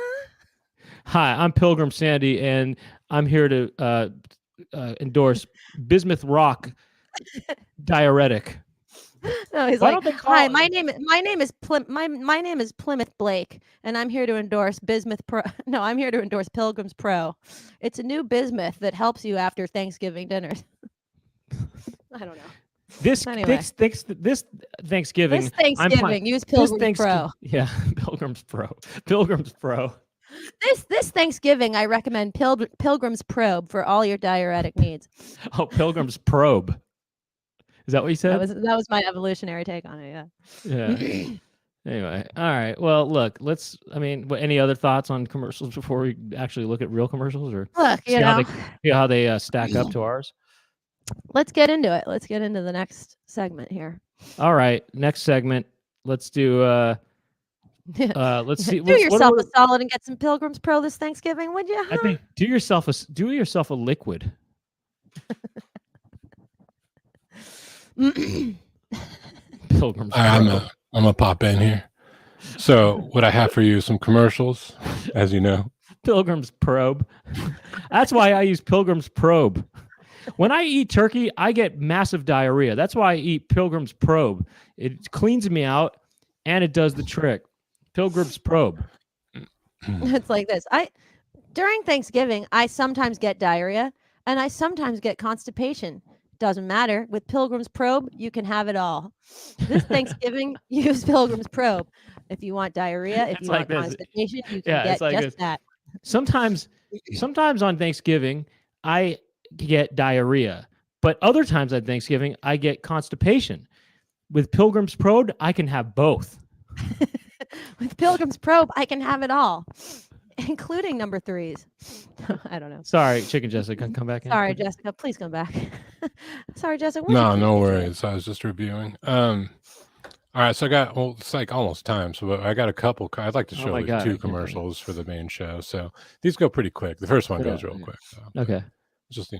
Hi, I'm Pilgrim Sandy, and I'm here to endorse Bismuth Rock diuretic. No, he's Why like, don't they call hi, it- my name is Plymouth Blake, and I'm here to endorse Bismuth Pro. No, I'm here to endorse Pilgrim's Pro. It's a new bismuth that helps you after Thanksgiving dinners. I don't know. This Thanksgiving, This Thanksgiving, use Pilgrim's Pro. Yeah, Pilgrim's Pro. Pilgrim's Pro. This Thanksgiving, I recommend Pilgrim's Probe for all your diuretic needs. Oh, Pilgrim's Probe. Is that what you said? That was my evolutionary take on it. Yeah. Yeah. Anyway, all right. Well, look. Any other thoughts on commercials before we actually look at real commercials, or Look, see how they stack up to ours? Let's get into it. Let's get into the next segment here. All right, next segment. Let's do. Let's see. Do yourself a solid and get some Pilgrim's Pro this Thanksgiving, would you? I think do yourself a liquid. Pilgrim's Pro. I'm gonna pop in here. So what I have for you is some commercials, as you know. Pilgrim's Probe. That's why I use Pilgrim's Probe. When I eat turkey, I get massive diarrhea. That's why I eat Pilgrim's Probe. It cleans me out and it does the trick. Pilgrim's Probe. It's like this. During Thanksgiving, I sometimes get diarrhea and I sometimes get constipation. Doesn't matter. With Pilgrim's Probe, you can have it all. This Thanksgiving, use Pilgrim's Probe. If you want diarrhea, if you want constipation, you can get just that. Sometimes on Thanksgiving, I get diarrhea, but other times on Thanksgiving, I get constipation. With Pilgrim's Probe, I can have both. With Pilgrim's Probe, I can have it all, including number 3s. I don't know. Sorry, Chicken Jessica, come back in. Sorry, Jessica, please come back. Sorry, Jessica. No worries. I was just reviewing. All right, so it's like almost time. So I got a couple. I'd like to show my God, I 2 can't commercials for the main show. So these go pretty quick. The first one goes real quick. So. Okay. Just,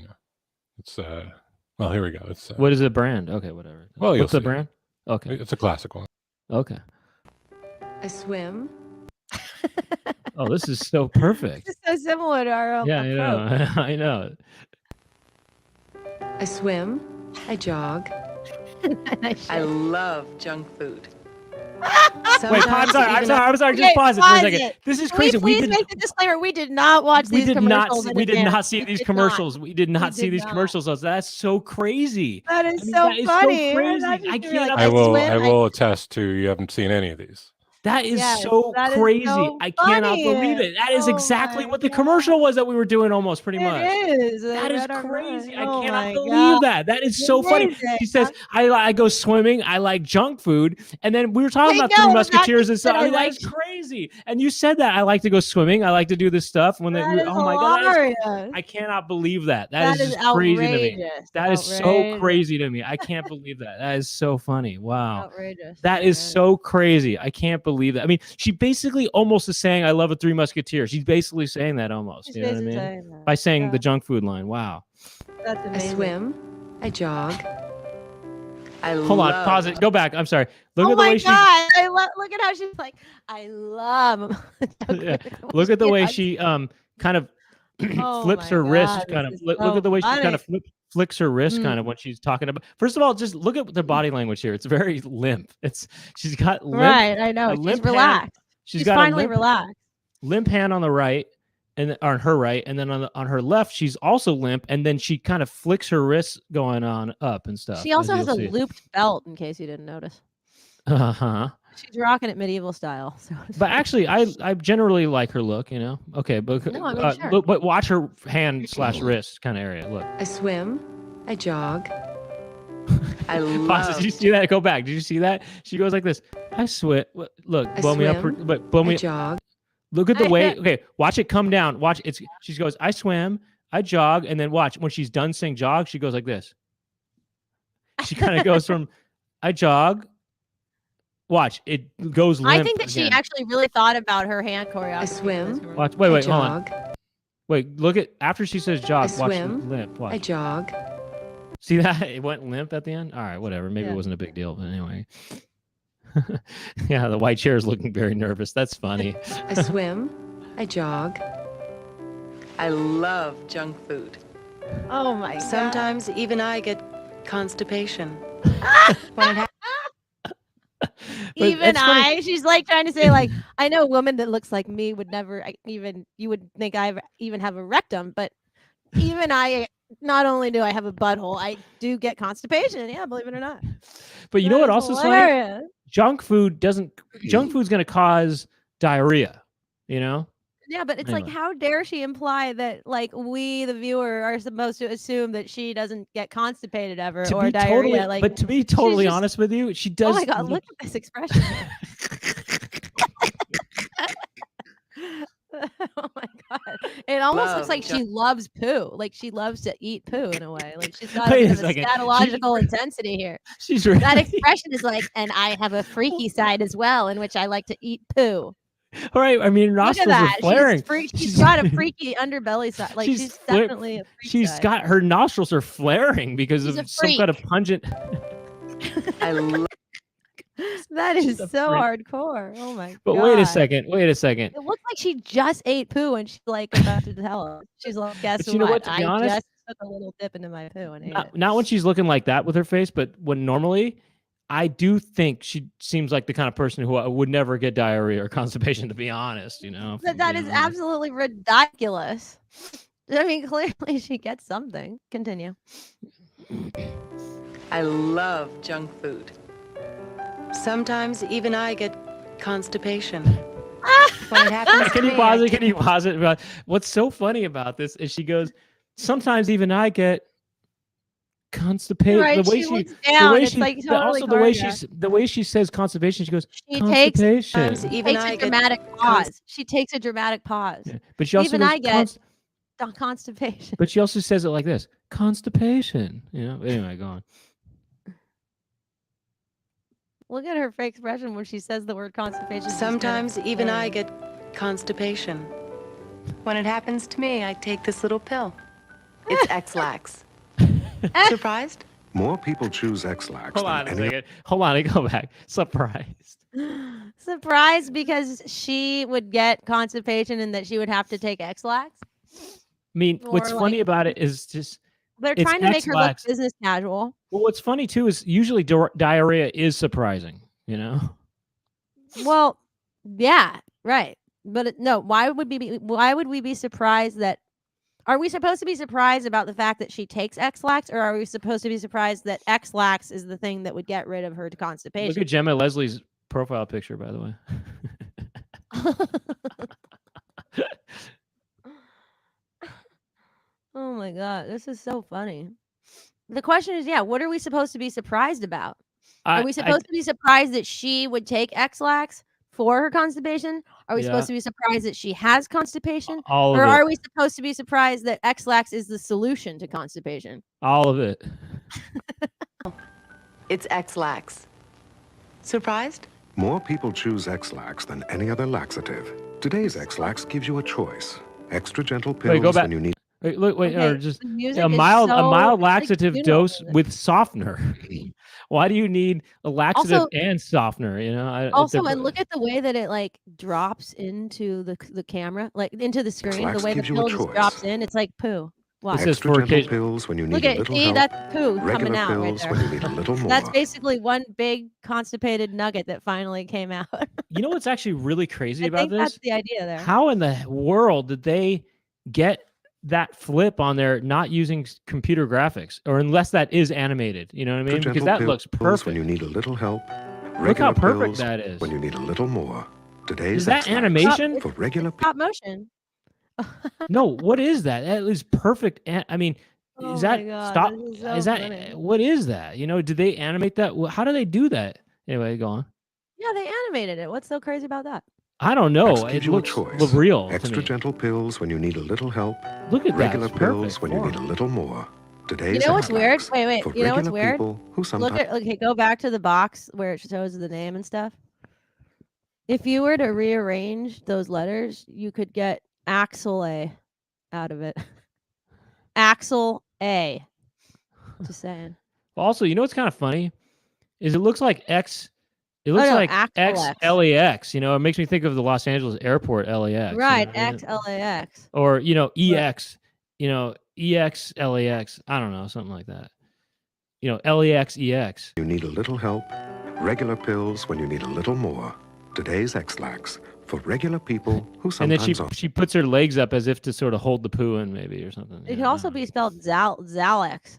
it's well, here we go. It's what is the brand? Okay, whatever. Well, what's the brand? Okay. It's a classic one. Okay. I swim. Oh, this is so perfect. It's so similar to our own. Yeah, I know. I know. I swim. I jog. I love junk food. Wait, I'm sorry. Just Okay, pause it for a pause second. it. This is Can we crazy. please make the disclaimer? We did not watch these commercials. We did not see these did commercials. We did not We see did these not. commercials. That's so crazy. That is that is so so funny. crazy. And I just can't- like, I swim, will attest to you haven't seen any of these. That is Yes, so that is crazy. so I cannot funny. believe it. That is Oh exactly my what the God. commercial was that we were doing almost pretty much. It is. They That is read our crazy. mind. I Oh cannot my believe God. that. That is so funny. Amazing. She says, I go swimming. I like junk food. And then we were talking I about Three know, Musketeers and that's stuff. what I mean, I that's crazy. And you said that I like to go swimming. I like to do this stuff. When That is oh my God, hilarious. I cannot believe that. That is is just crazy to me. outrageous. That is so Outrageous. crazy to me. I can't believe that. That is so funny. Wow. Outrageous. That is so crazy. I can't believe that. I mean, she basically almost is saying, I love a Three Musketeers. She's basically saying that almost. She's You know what I basically mean? saying that. By saying Yeah. the junk food line. Wow. That's I amazing. swim. I jog. I Hold on. Pause it. Go back. I'm sorry. Look Oh at the my way God. Look at how she's like, I love. Yeah. Look at the way she kind of Oh flips my her wrist. God, Kind of this is look so at the way she kind funny. of flicks her wrist. Mm. Kind of when she's talking about. First of all, just look at the body language here. It's very limp. She's got limp. Right. I know. a She's limp hand. relaxed. She's She's got finally a relaxed. limp hand on the right. And on her right, and then on her left, she's also limp, and then she kind of flicks her wrists going on up and stuff. She also has a looped belt, in case you didn't notice. Uh-huh. She's rocking it medieval style. So But actually, I generally like her look, you know. Okay, but No, I mean, sure. look, but watch her hand/wrist kind of area. Look. I swim. I jog. I Pause. love. Did you see that? Go back. Did you see that? She goes like this. I swim. Look, I blow me up. swim. But blow I me. jog. Look at the way. Okay, watch it come down. Watch it's. She goes. I swim. I jog, and then watch when she's done saying jog, she goes like this. She kind of goes from, I jog. Watch it goes limp. I think that she again. actually really thought about her hand choreography. I swim. Watch. Wait. I Hold on. jog. Wait. Look at after she says jog. I Watch swim. limp. Watch. I jog. See that? It went limp at the end? All right, whatever. Maybe Yeah. it wasn't a big deal, but anyway. Yeah, the white chair is looking very nervous. That's funny. I swim. I jog. I love junk food. Oh my God. Sometimes even I get constipation. When it happens. Even she's like trying to say, like, I know a woman that looks like me would never you would think I even have a rectum, but even I, not only do I have a butthole, I do get constipation. Yeah, believe it or not. But you know what else is funny? Junk food's going to cause diarrhea, you know? Yeah, but it's Anyway. like, how dare she imply that, like, we, the viewer, are supposed to assume that she doesn't get constipated ever To or be diarrhea. totally, like, but to be totally just- honest with you, she does. oh my God, look at this expression. Oh my God. It almost looks like she loves poo. Like she loves to eat poo in a way. Like she's got Wait a a bit of a second. scatological intensity here. She's really, That expression is like, and I have a freaky side as well in which I like to eat poo. all right. I mean, her Look at nostrils are that. flaring. She's got a freaky underbelly side. Like she's definitely a freak She's side. got her nostrils are flaring because She's a of some kind of pungent. I love. That is She's a so freak. hardcore. Oh my God. But wait a second. Wait a second. It looks like she just ate poo and she's like about to tell us. She's like, guess But you know what, to be I honest- just took a little dip into my poo and ate it. Not when she's looking like that with her face, but when normally, I do think she seems like the kind of person who would never get diarrhea or constipation, to be honest, you know. But that is absolutely ridiculous. I mean, clearly she gets something. Continue. I love junk food. Sometimes even I get constipation. When it happens Can to you me, pause I it? Can you pause it? What's so funny about this is she goes, sometimes even I get constipated. Right, The way she she, looks the down. way It's she, like but totally also choreographed. the way she says constipation, she goes, She takes constipation. Sometimes even takes I a get dramatic pause. She takes a dramatic pause. Yeah, but she also Even goes, I get constipation. but she also says it like this, constipation. You know. Anyway, go on. Look at her fake expression when she says the word constipation. She's Sometimes kinda even I playing. get constipation. When it happens to me, I take this little pill. It's ex-lax. Surprised? More people choose ex-lax Hold than on a any second. Hold on, go back. Surprised. Surprised because she would get constipation and that she would have to take ex-lax. I mean, what's Or, funny like- about it is just They're It's trying to make her look ex-lax. business casual. well, what's funny too is usually diarrhea is surprising. You know. Well, yeah, right. But no, why would we be surprised that? Are we supposed to be surprised about the fact that she takes ex-lax, or are we supposed to be surprised that ex-lax is the thing that would get rid of her Look constipation? at Gemma Leslie's profile picture, by the way. Oh my god, this is so funny. The question is, yeah, what are we supposed to be surprised about? Are we supposed to be surprised that she would take ex-lax for her constipation? Are we Yeah. supposed to be surprised that she has constipation? All Or of it. are we supposed to be surprised that ex-lax is the solution to constipation? All of it. It's ex-lax. Surprised? More people choose ex-lax than any other laxative. Today's ex-lax gives you a choice. Extra gentle pills go back. when you need. Wait, look, wait, Okay, or just the music a is mild so- it's like laxative funeral dose music. with softener. Why do you need a laxative Also- and softener? You know, Also, and look at the way that it like drops into the camera, like into the screen. Ex-lax The way the gives you a pill just choice. drops in, it's like poo. Watch. This is Extra for gentle occasion- pills when you need Look a at little see help. that's poo coming Regular out right pills there. when you need a little more. That's basically one big constipated nugget that finally came out. You know what's actually really crazy I about think this? that's the idea there. How in the world did they get that flip on there not using computer graphics, or unless that is animated? You know what I mean? Extra Because gentle that looks pills when you perfect. need a little help. Look how Regular perfect pills that is. when you need a little more. Today's Is that ex-lax. animation? For regular people. Stop motion. No, what is that? That is perfect. I mean, Oh is my that God, stop? this is so Is that funny. what is that? You know, did they animate that? How do they do that? Anyway, go on. Yeah, they animated it. What's so crazy about that? I don't know. Ex It gives you a looks choice. real to Extra me. gentle pills when you need a little help. Look at that. Regular It's pills perfect when you need a form. little more. Today's You know what's weird? ex-lax. Wait. For You know what's regular weird? people who Look sometimes at okay. Go back to the box where it shows the name and stuff. If you were to rearrange those letters, you could get Axel A out of it. Axel A. Just saying. Also, you know what's kind of funny is it looks like X. It looks no, like Axel X. LAX. You know, it makes me think of the Los Angeles airport LAX. you Right, know what I mean? XLAX. Or EX. EX LAX. I don't know, something like that. LAX EX. you need a little help. Regular pills when you need a little more. Today's ex-lax. For regular people who And then sometimes she puts her legs up as if to sort of hold the poo in, maybe, or something. It can also be spelled Zalex.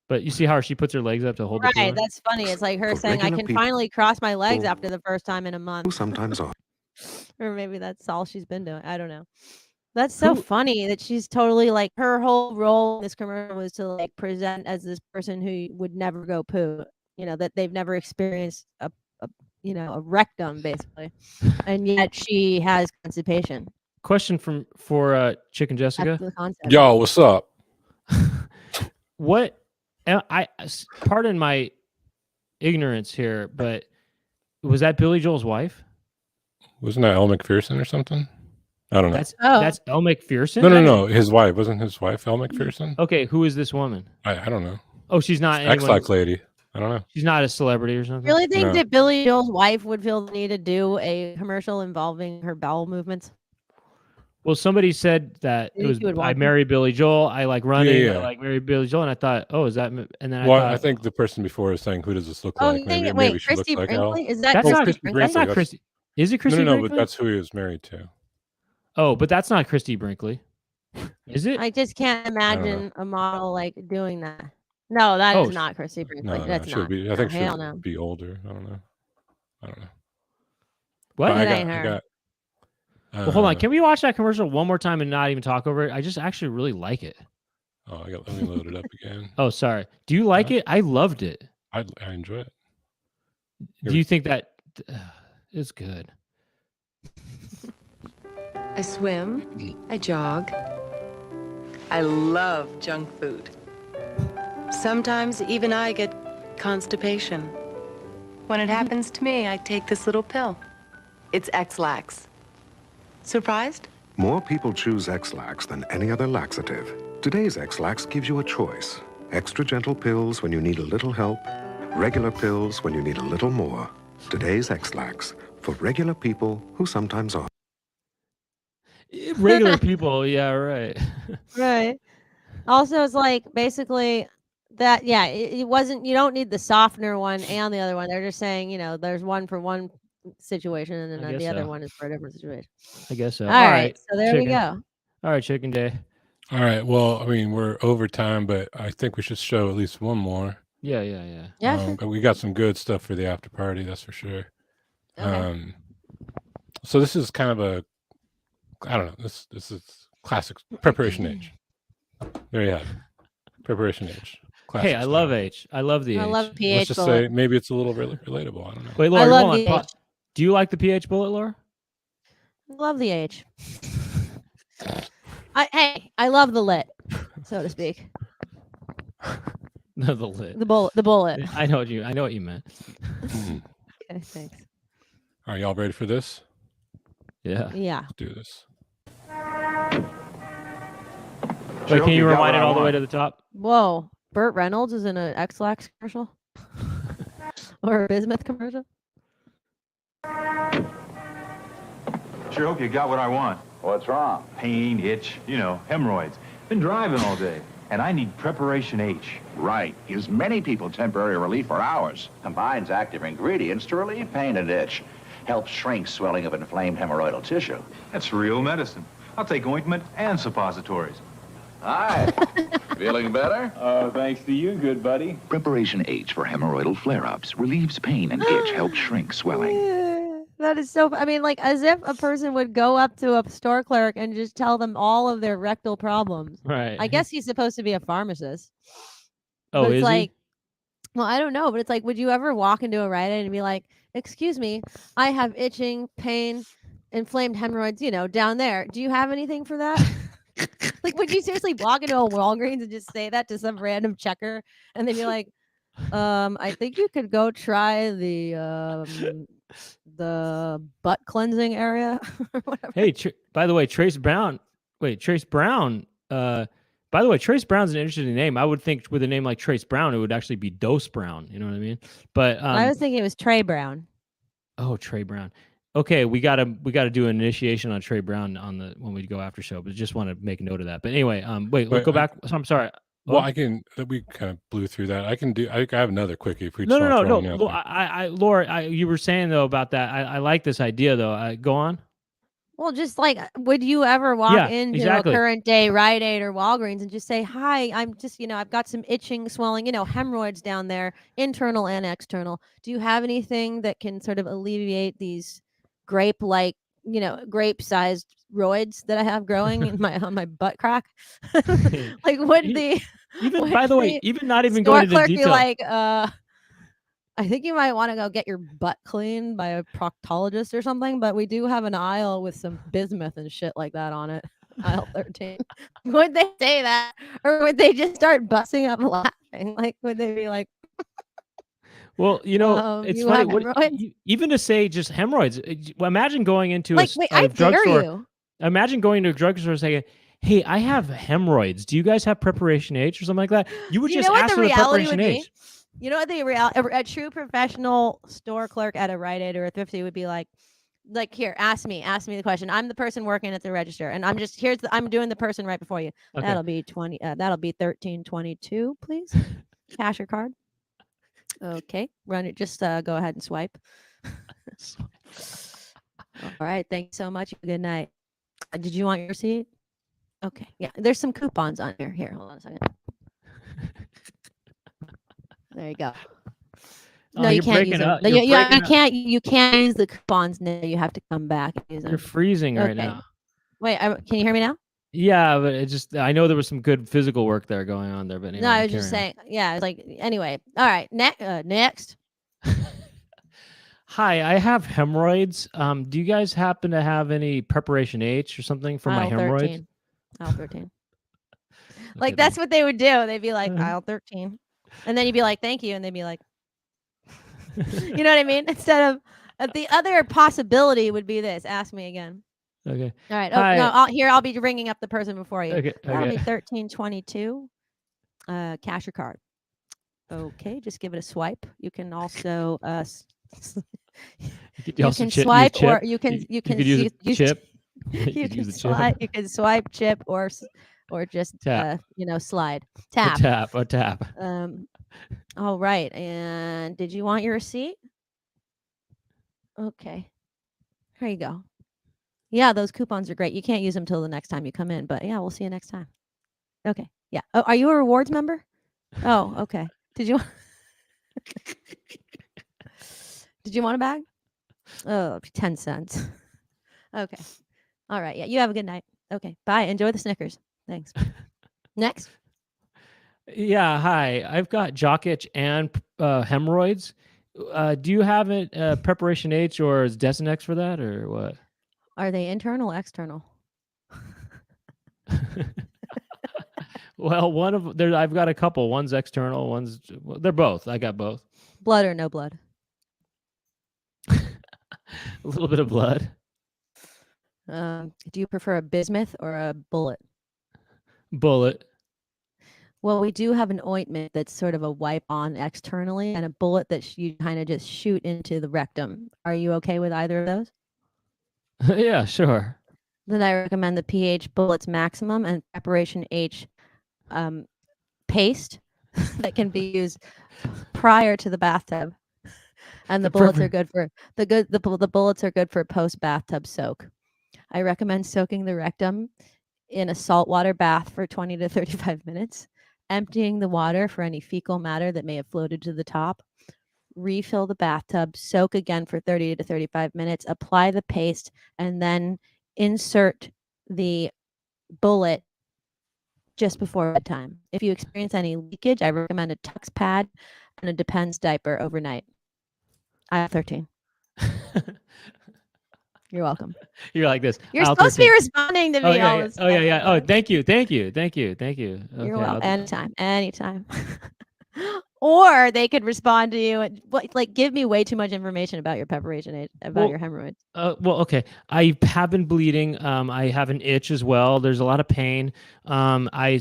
But you see how she puts her legs up to hold the poo Right, in? that's funny. It's like her For saying, "I regular can people finally cross my legs after the first time in a month." who sometimes are. Or maybe that's all she's been doing. I don't know. That's so Who- funny that she's totally like her whole role in this commercial was to like present as this person who would never go poo. That they've never experienced a rectum basically, and yet she has constipation. Question for Chicken Jessica. That's the concept. Yo, what's up? What? Pardon my ignorance here, but was that Billy Joel's wife? Wasn't that Elle McPherson or something? I don't know. That's Elle McPherson. No. His wife wasn't his wife Elle McPherson. Okay, who is this woman? I don't know. Oh, she's not anyone. Ex-lax lady. I don't know. She's not a celebrity or something. Really think No. that Billy Joel's wife would feel the need to do a commercial involving her bowel movements? Well, somebody said that You it think was you would I want to? marry Billy Joel. I like running. Yeah. I like marry Billy Joel, and I thought, oh, is that? And then Well, I I thought, think the person before is saying, "Who does this look Oh, like?" you think Maybe wait, she looks Christy like Elle. Brinkley? Is that that's Oh, not. Christy That's Brinkley, not that's- Christy. Is it Christy No, Brinkley? but that's who he was married to. Oh, but that's not Christy Brinkley. Is it? I just can't imagine a model like doing that. No, that is Oh, not Christy Brinkley. No, That's she'll not. be. I think Hell she'll no. be older. I don't know. What? But It ain't her. Well, hold on. Can we watch that commercial one more time and not even talk over it? I just actually really like it. let me load it up again. Oh, sorry. Do you like it? I loved it. I enjoy it. Do you think that it's good? I swim. I jog. I love junk food. Sometimes even I get constipation. When it happens to me, I take this little pill. It's ex-lax. Surprised? More people choose ex-lax than any other laxative. Today's ex-lax gives you a choice. Extra gentle pills when you need a little help. Regular pills when you need a little more. Today's ex-lax. For regular people who sometimes are. Regular people, yeah, right. Right. Also, it's like basically that. Yeah, it wasn't. You don't need the softener one and the other one. They're just saying, there's one for one situation, and I then guess the other so. one is for a different situation. I guess so. All right. So there we Chicken. go. All right, Chicken Day. All right. Well, I mean, we're over time, but I think we should show at least one more. Yeah. Yeah. Sure. We got some good stuff for the after party, that's for sure. Okay. So this is kind of a, I don't know. This is classic preparation H. There you have it. Preparation H. Classic Hey, I love style. H. I love the I H. love pH Let's just bullet. say maybe it's a little relatable. I don't know. Wait, I Laura, love hold on. the H. Do you like the pH bullet, Laura? I love the H. I love the lit, so to speak. No, the lid. The bullet. I know what you meant. Okay, thanks. Are y'all ready for this? Yeah. Yeah. Let's do this. Wait, can you rewind it all the way to the top? Whoa. Burt Reynolds is in an ex-lax commercial? Or a Bismuth commercial? Sure hope you got what I want. What's wrong? Pain, itch, hemorrhoids. Been driving all day, and I need Preparation H. Right. Gives many people temporary relief for hours. Combines active ingredients to relieve pain and itch. Helps shrink swelling of inflamed hemorrhoidal tissue. That's real medicine. I'll take ointment and suppositories. Hi. Feeling better? Thanks to you, good buddy. Preparation H for hemorrhoidal flare-ups relieves pain and itch, helps shrink swelling. That is so. I mean, like as if a person would go up to a store clerk and just tell them all of their rectal problems. Right. I guess he's supposed to be a pharmacist. Oh, but is it's like, he? well, I don't know, but it's like, would you ever walk into a Rite Aid and be like, "Excuse me, I have itching, pain, inflamed hemorrhoids, down there. Do you have anything for that?" Like, would you seriously walk into a Walgreens and just say that to some random checker, and they'd be like, I think you could go try the butt cleansing area or whatever. Hey, by the way, Trace Brown. Wait, Trace Brown. By the way, Trace Brown's an interesting name. I would think with a name like Trace Brown, it would actually be Dose Brown. You know what I mean? But I was thinking it was Trey Brown. Oh, Trey Brown. Okay, we gotta do an initiation on Trey Brown when we go after show. But just want to make a note of that. But anyway, wait, let's go back. I'm sorry. Well, we kind of blew through that. I have another quickie if we No. just Laura, you were saying though about that. I like this idea though. Go on. Well, just like, would you ever walk into a current day Rite Aid or Walgreens and just say, "Hi, I'm just, I've got some itching, swelling, hemorrhoids down there, internal and external. Do you have anything that can sort of alleviate these grape-like, grape-sized roids that I have growing on my butt crack?" Like, even not even store going into clerk detail. be like, I think you might want to go get your butt cleaned by a proctologist or something, but we do have an aisle with some bismuth and shit like that on it. Aisle 13. Would they say that? Or would they just start busting up laughing? Like, would they be like, well, it's funny. Even to say just hemorrhoids. Imagine going into a drugstore. Imagine going to a drugstore and saying, "Hey, I have hemorrhoids. Do you guys have Preparation H or something like that?" You would just ask for the Preparation H. You know what a true professional store clerk at a Rite Aid or a Thrifty would be like, here, ask me the question. I'm the person working at the register, and I'm doing the person right before you. Okay. That'll be 1322, please. Cash or card. Okay, run it. Just go ahead and swipe. All right, thanks so much. Good night. Did you want your receipt? Okay, yeah. There's some coupons on here. Here, hold on a second. There you go. No, you can't use them. You can't use the coupons now. You have to come back and use them. You're freezing right now. Wait, can you hear me now? Yeah, but I know there was some good physical work there going on there. But anyway, no, I was just saying. Yeah, it's like anyway. All right, next. Hi, I have hemorrhoids. Do you guys happen to have any Preparation H or something for my hemorrhoids? Aisle 13. Like that's what they would do. They'd be like aisle 13. And then you'd be like, "Thank you," and they'd be like, you know what I mean? Instead of the other possibility would be this. Ask me again. Okay. All right. Oh no, I'll be ringing up the person before you. Okay. That'll be 1322. Cash or card. Okay, just give it a swipe. You can also you can swipe or you can use a chip. You can swipe, chip, or just tap. Slide. Tap. Tap. All right. And did you want your receipt? Okay. Here you go. Yeah, those coupons are great. You can't use them till the next time you come in, but yeah, we'll see you next time. Okay. Yeah. Oh, are you a rewards member? Oh, okay. Did you want a bag? Oh, 10 cents. Okay. All right. Yeah. You have a good night. Okay. Bye. Enjoy the Snickers. Thanks. Next. Yeah, hi. I've got jock itch and hemorrhoids. Do you have it Preparation H or is Desinex for that or what? Are they internal or external? Well, one of there. I've got a couple. One's external. They're both. I got both. Blood or no blood? A little bit of blood. Do you prefer a bismuth or a bullet? Bullet. Well, we do have an ointment that's sort of a wipe on externally and a bullet that you kind of just shoot into the rectum. Are you okay with either of those? Yeah, sure. Then I recommend the pH Bullets Maximum and Preparation H paste that can be used prior to the bathtub. And the bullets are good for the bullets are good for post bathtub soak. I recommend soaking the rectum in a saltwater bath for 20 to 35 minutes, emptying the water for any fecal matter that may have floated to the top. Refill the bathtub, soak again for 30 to 35 minutes, apply the paste, and then insert the bullet just before bedtime. If you experience any leakage, I recommend a Tux pad and a Depends diaper overnight. I have 13. You're welcome. You're like this. You're supposed to be responding to me all this Oh yeah, time. yeah. Oh, thank you. You're welcome. Anytime. Or they could respond to you and like give me way too much information about your preparation about your hemorrhoids. Well, okay. I have been bleeding. I have an itch as well. There's a lot of pain. I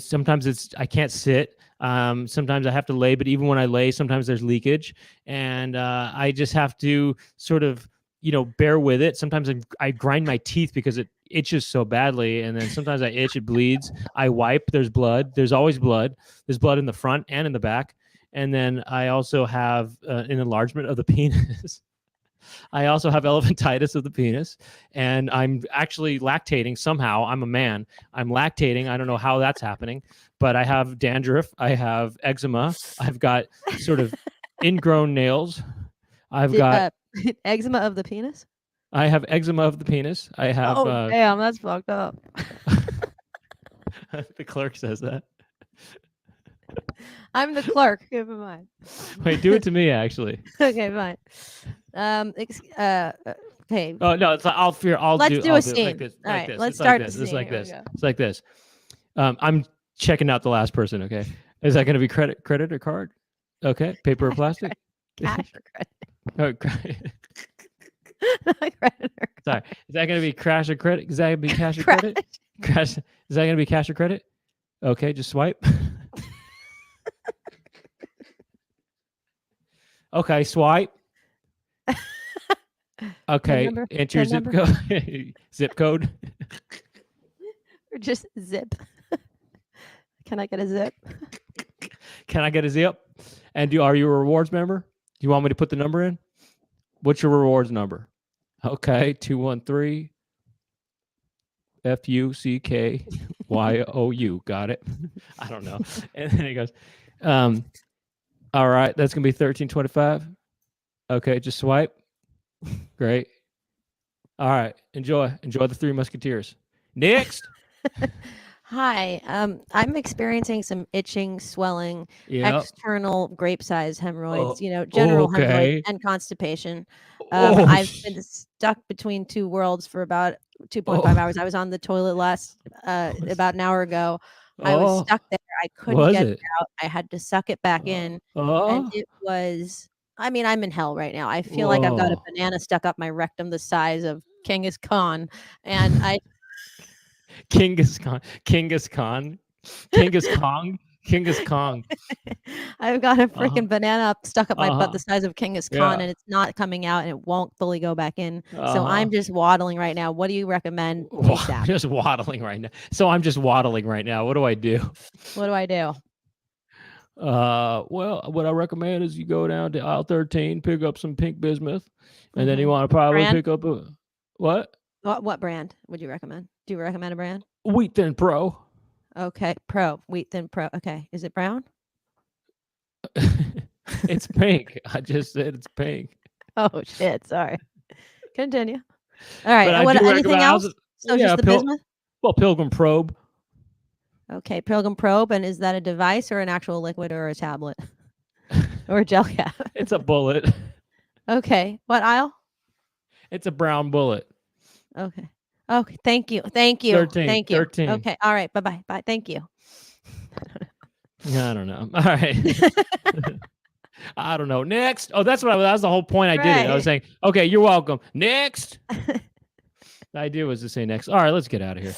can't sit. Sometimes I have to lay, but even when I lay, sometimes there's leakage, and I just have to sort of, bear with it. Sometimes I grind my teeth because it itches so badly, and then sometimes I itch, it bleeds. I wipe. There's blood. There's always blood. There's blood in the front and in the back. And then I also have an enlargement of the penis. I also have elephantitis of the penis, and I'm actually lactating somehow. I'm a man. I'm lactating. I don't know how that's happening, but I have dandruff. I have eczema. I've got sort of ingrown nails. I've got eczema of the penis. I have eczema of the penis. I have. Oh, damn, that's fucked up. The clerk says that. I'm the clerk. Keep in mind. Wait, do it to me, actually. Okay, fine. Okay. Oh no, it's like Let's do a it scene. like this. All Like right, this. let's It's start like the this. It's scene. like Here we this. go. It's like this. I'm checking out the last person. Okay, is that going to be credit or card? Okay, paper or plastic? Cash or credit? Oh, credit. Credit or Sorry, is that going to be cash or credit? Is that going to be cash or credit? Cash. Is that going to be cash or credit? Okay, just swipe. Okay, swipe. Okay, enter your zip code. Zip code. Or just zip. Can I get a zip? Can I get a zip? And are you a rewards member? Do you want me to put the number in? What's your rewards number? Okay, 213 FUCKYOU. Got it. I don't know. And then he goes, all right, that's gonna be 1325. Okay, just swipe. Great. All right, enjoy the Three Musketeers. Next. Hi, I'm experiencing some itching, swelling, external grape-sized hemorrhoids, general hemorrhoids and constipation. I've been stuck between two worlds for about 2.5 hours. I was on the toilet about an hour ago. I was stuck there. I couldn't get it out. I had to suck it back in. And it was, I'm in hell right now. I feel like I've got a banana stuck up my rectum the size of Genghis Khan. And Genghis Kong. I've got a freaking banana stuck up my butt the size of Genghis Khan, and it's not coming out, and it won't fully go back in. So I'm just waddling right now. What do you recommend? Just waddling right now. So I'm just waddling right now. What do I do? What do I do? Well, what I recommend is you go down to aisle 13, pick up some pink bismuth, and then you want to probably pick up a what? What brand would you recommend? Do you recommend a brand? Wheat Thin Pro. Okay, Wheat Thin Pro. Okay, is it brown? It's pink. I just said it's pink. Oh shit! Sorry. Continue. All right. But I What? do Anything recommend. else? So Yeah, just the bismuth. well, Pilgrim Probe. Okay, Pilgrim Probe, and is that a device or an actual liquid or a tablet or a gel cap? It's a bullet. Okay, what aisle? It's a brown bullet. Okay. Okay. Thank you. Thank you. 13, Thank you. 13. Okay. All right. Bye. Bye. Thank you. I don't know. All right. I don't know. Next. Oh, that's what that was the whole point. I did it. I was saying, okay, you're welcome. Next. The idea was to say next. All right, let's get out of here.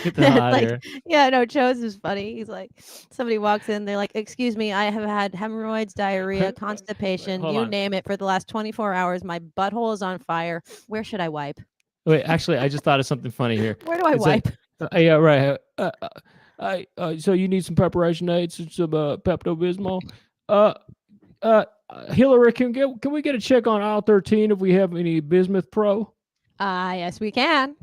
Get the hell out of here. Yeah, no, Chose is funny. He's like, somebody walks in, they're like, excuse me, I have had hemorrhoids, diarrhea, constipation, Hold you on. name it, for the last 24 hours. My butthole is on fire. Where should I wipe? Wait, actually, I just thought of something funny here. Where do I It's like, wipe? yeah, right. So you need some preparation aids and some Pepto-Bismol. Hillary, can we get a check on aisle 13 if we have any Bismuth Pro? Yes, we can.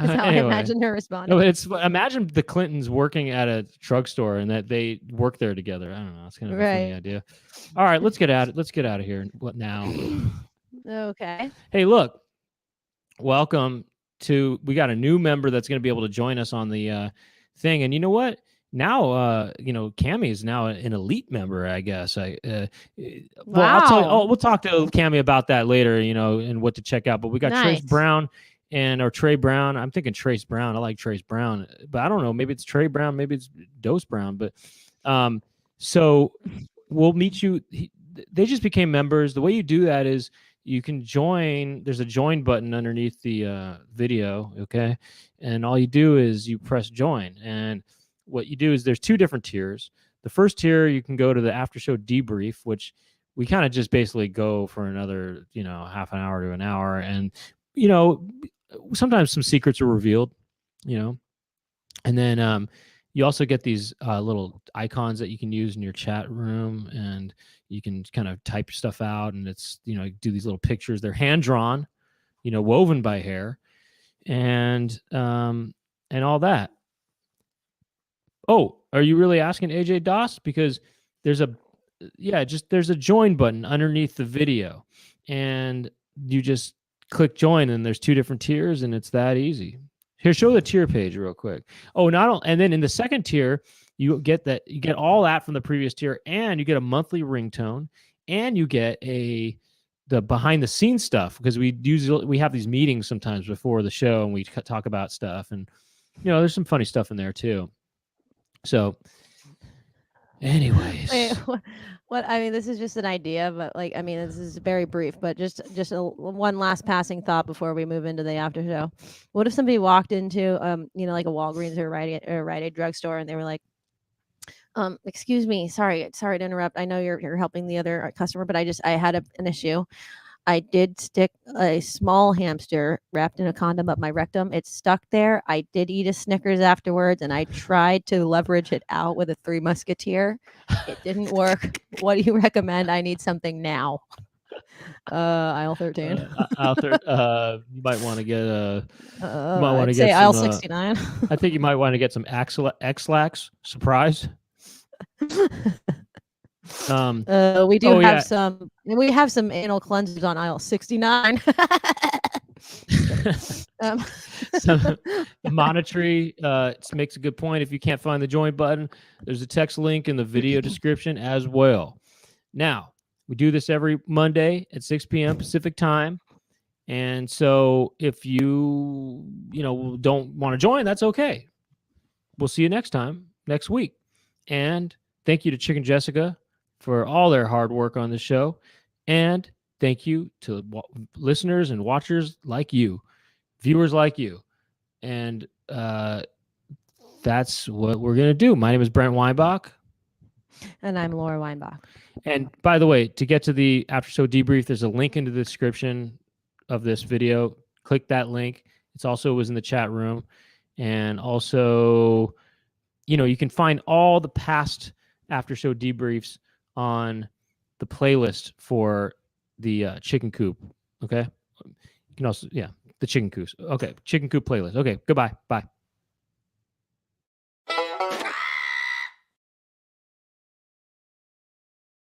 That's how Anyway. I imagine her responding. No, imagine the Clintons working at a drugstore and that they work there together. I don't know. It's kind of a funny idea. All right, let's get out of here. What now? Okay. Hey, look. Welcome to. We got a new member that's going to be able to join us on the thing. And you know what? Now, Cammie is now an elite member, I guess. Well, I'll tell you. Oh, we'll talk to Cammie about that later. And what to check out. But we got Trace Brown or Trey Brown. I'm thinking Trace Brown. I like Trace Brown, but I don't know. Maybe it's Trey Brown. Maybe it's Dose Brown. But so we'll meet you. They just became members. The way you do that is you can join. There's a join button underneath the video. Okay, and all you do is you press join and what you do is there's two different tiers. The first tier, you can go to the after show debrief, which we kind of just basically go for another, half an hour to an hour. And, sometimes some secrets are revealed, and then you also get these little icons that you can use in your chat room, and you can kind of type stuff out, and it's, do these little pictures. They're hand drawn, woven by hair, and all that. Oh, are you really asking AJ Doss? Because there's a join button underneath the video, and you just click join, and there's two different tiers, and it's that easy. Here, show the tier page real quick. Oh, and then in the second tier, you get all that from the previous tier, and you get a monthly ringtone, and you get the behind the scenes stuff, because we have these meetings sometimes before the show, and we talk about stuff, and there's some funny stuff in there too. So, anyways, what I mean, this is just an idea, but this is very brief, but just one last passing thought before we move into the after show. What if somebody walked into, like a Walgreens or a Rite Aid drugstore, and they were like, excuse me, sorry to interrupt. I know you're helping the other customer, but I had an issue. I did stick a small hamster wrapped in a condom up my rectum. It's stuck there. I did eat a Snickers afterwards, and I tried to leverage it out with a Three Musketeer. It didn't work. What do you recommend? I need something now. Aisle 13. Aisle 13. You might want to get aisle 69. I think you might want to get some ex-lax. Surprise. We have some anal cleansers on aisle 69. The Monetary makes a good point. If you can't find the join button, there's a text link in the video description as well. Now, we do this every Monday at 6 p.m. Pacific time. And so if you don't want to join, that's okay. We'll see you next week. And thank you to Chicken Jessica for all their hard work on the show. And thank you to listeners and watchers like you, viewers like you. And that's what we're going to do. My name is Brent Weinbach. And I'm Laura Weinbach. And by the way, to get to the after show debrief, there's a link in the description of this video. Click that link. It's also was in the chat room. And also, you can find all the past after show debriefs on the playlist for the Chicken Coop. Okay. You can also, the Chicken Coop. Okay. Chicken Coop playlist. Okay. Goodbye. Bye.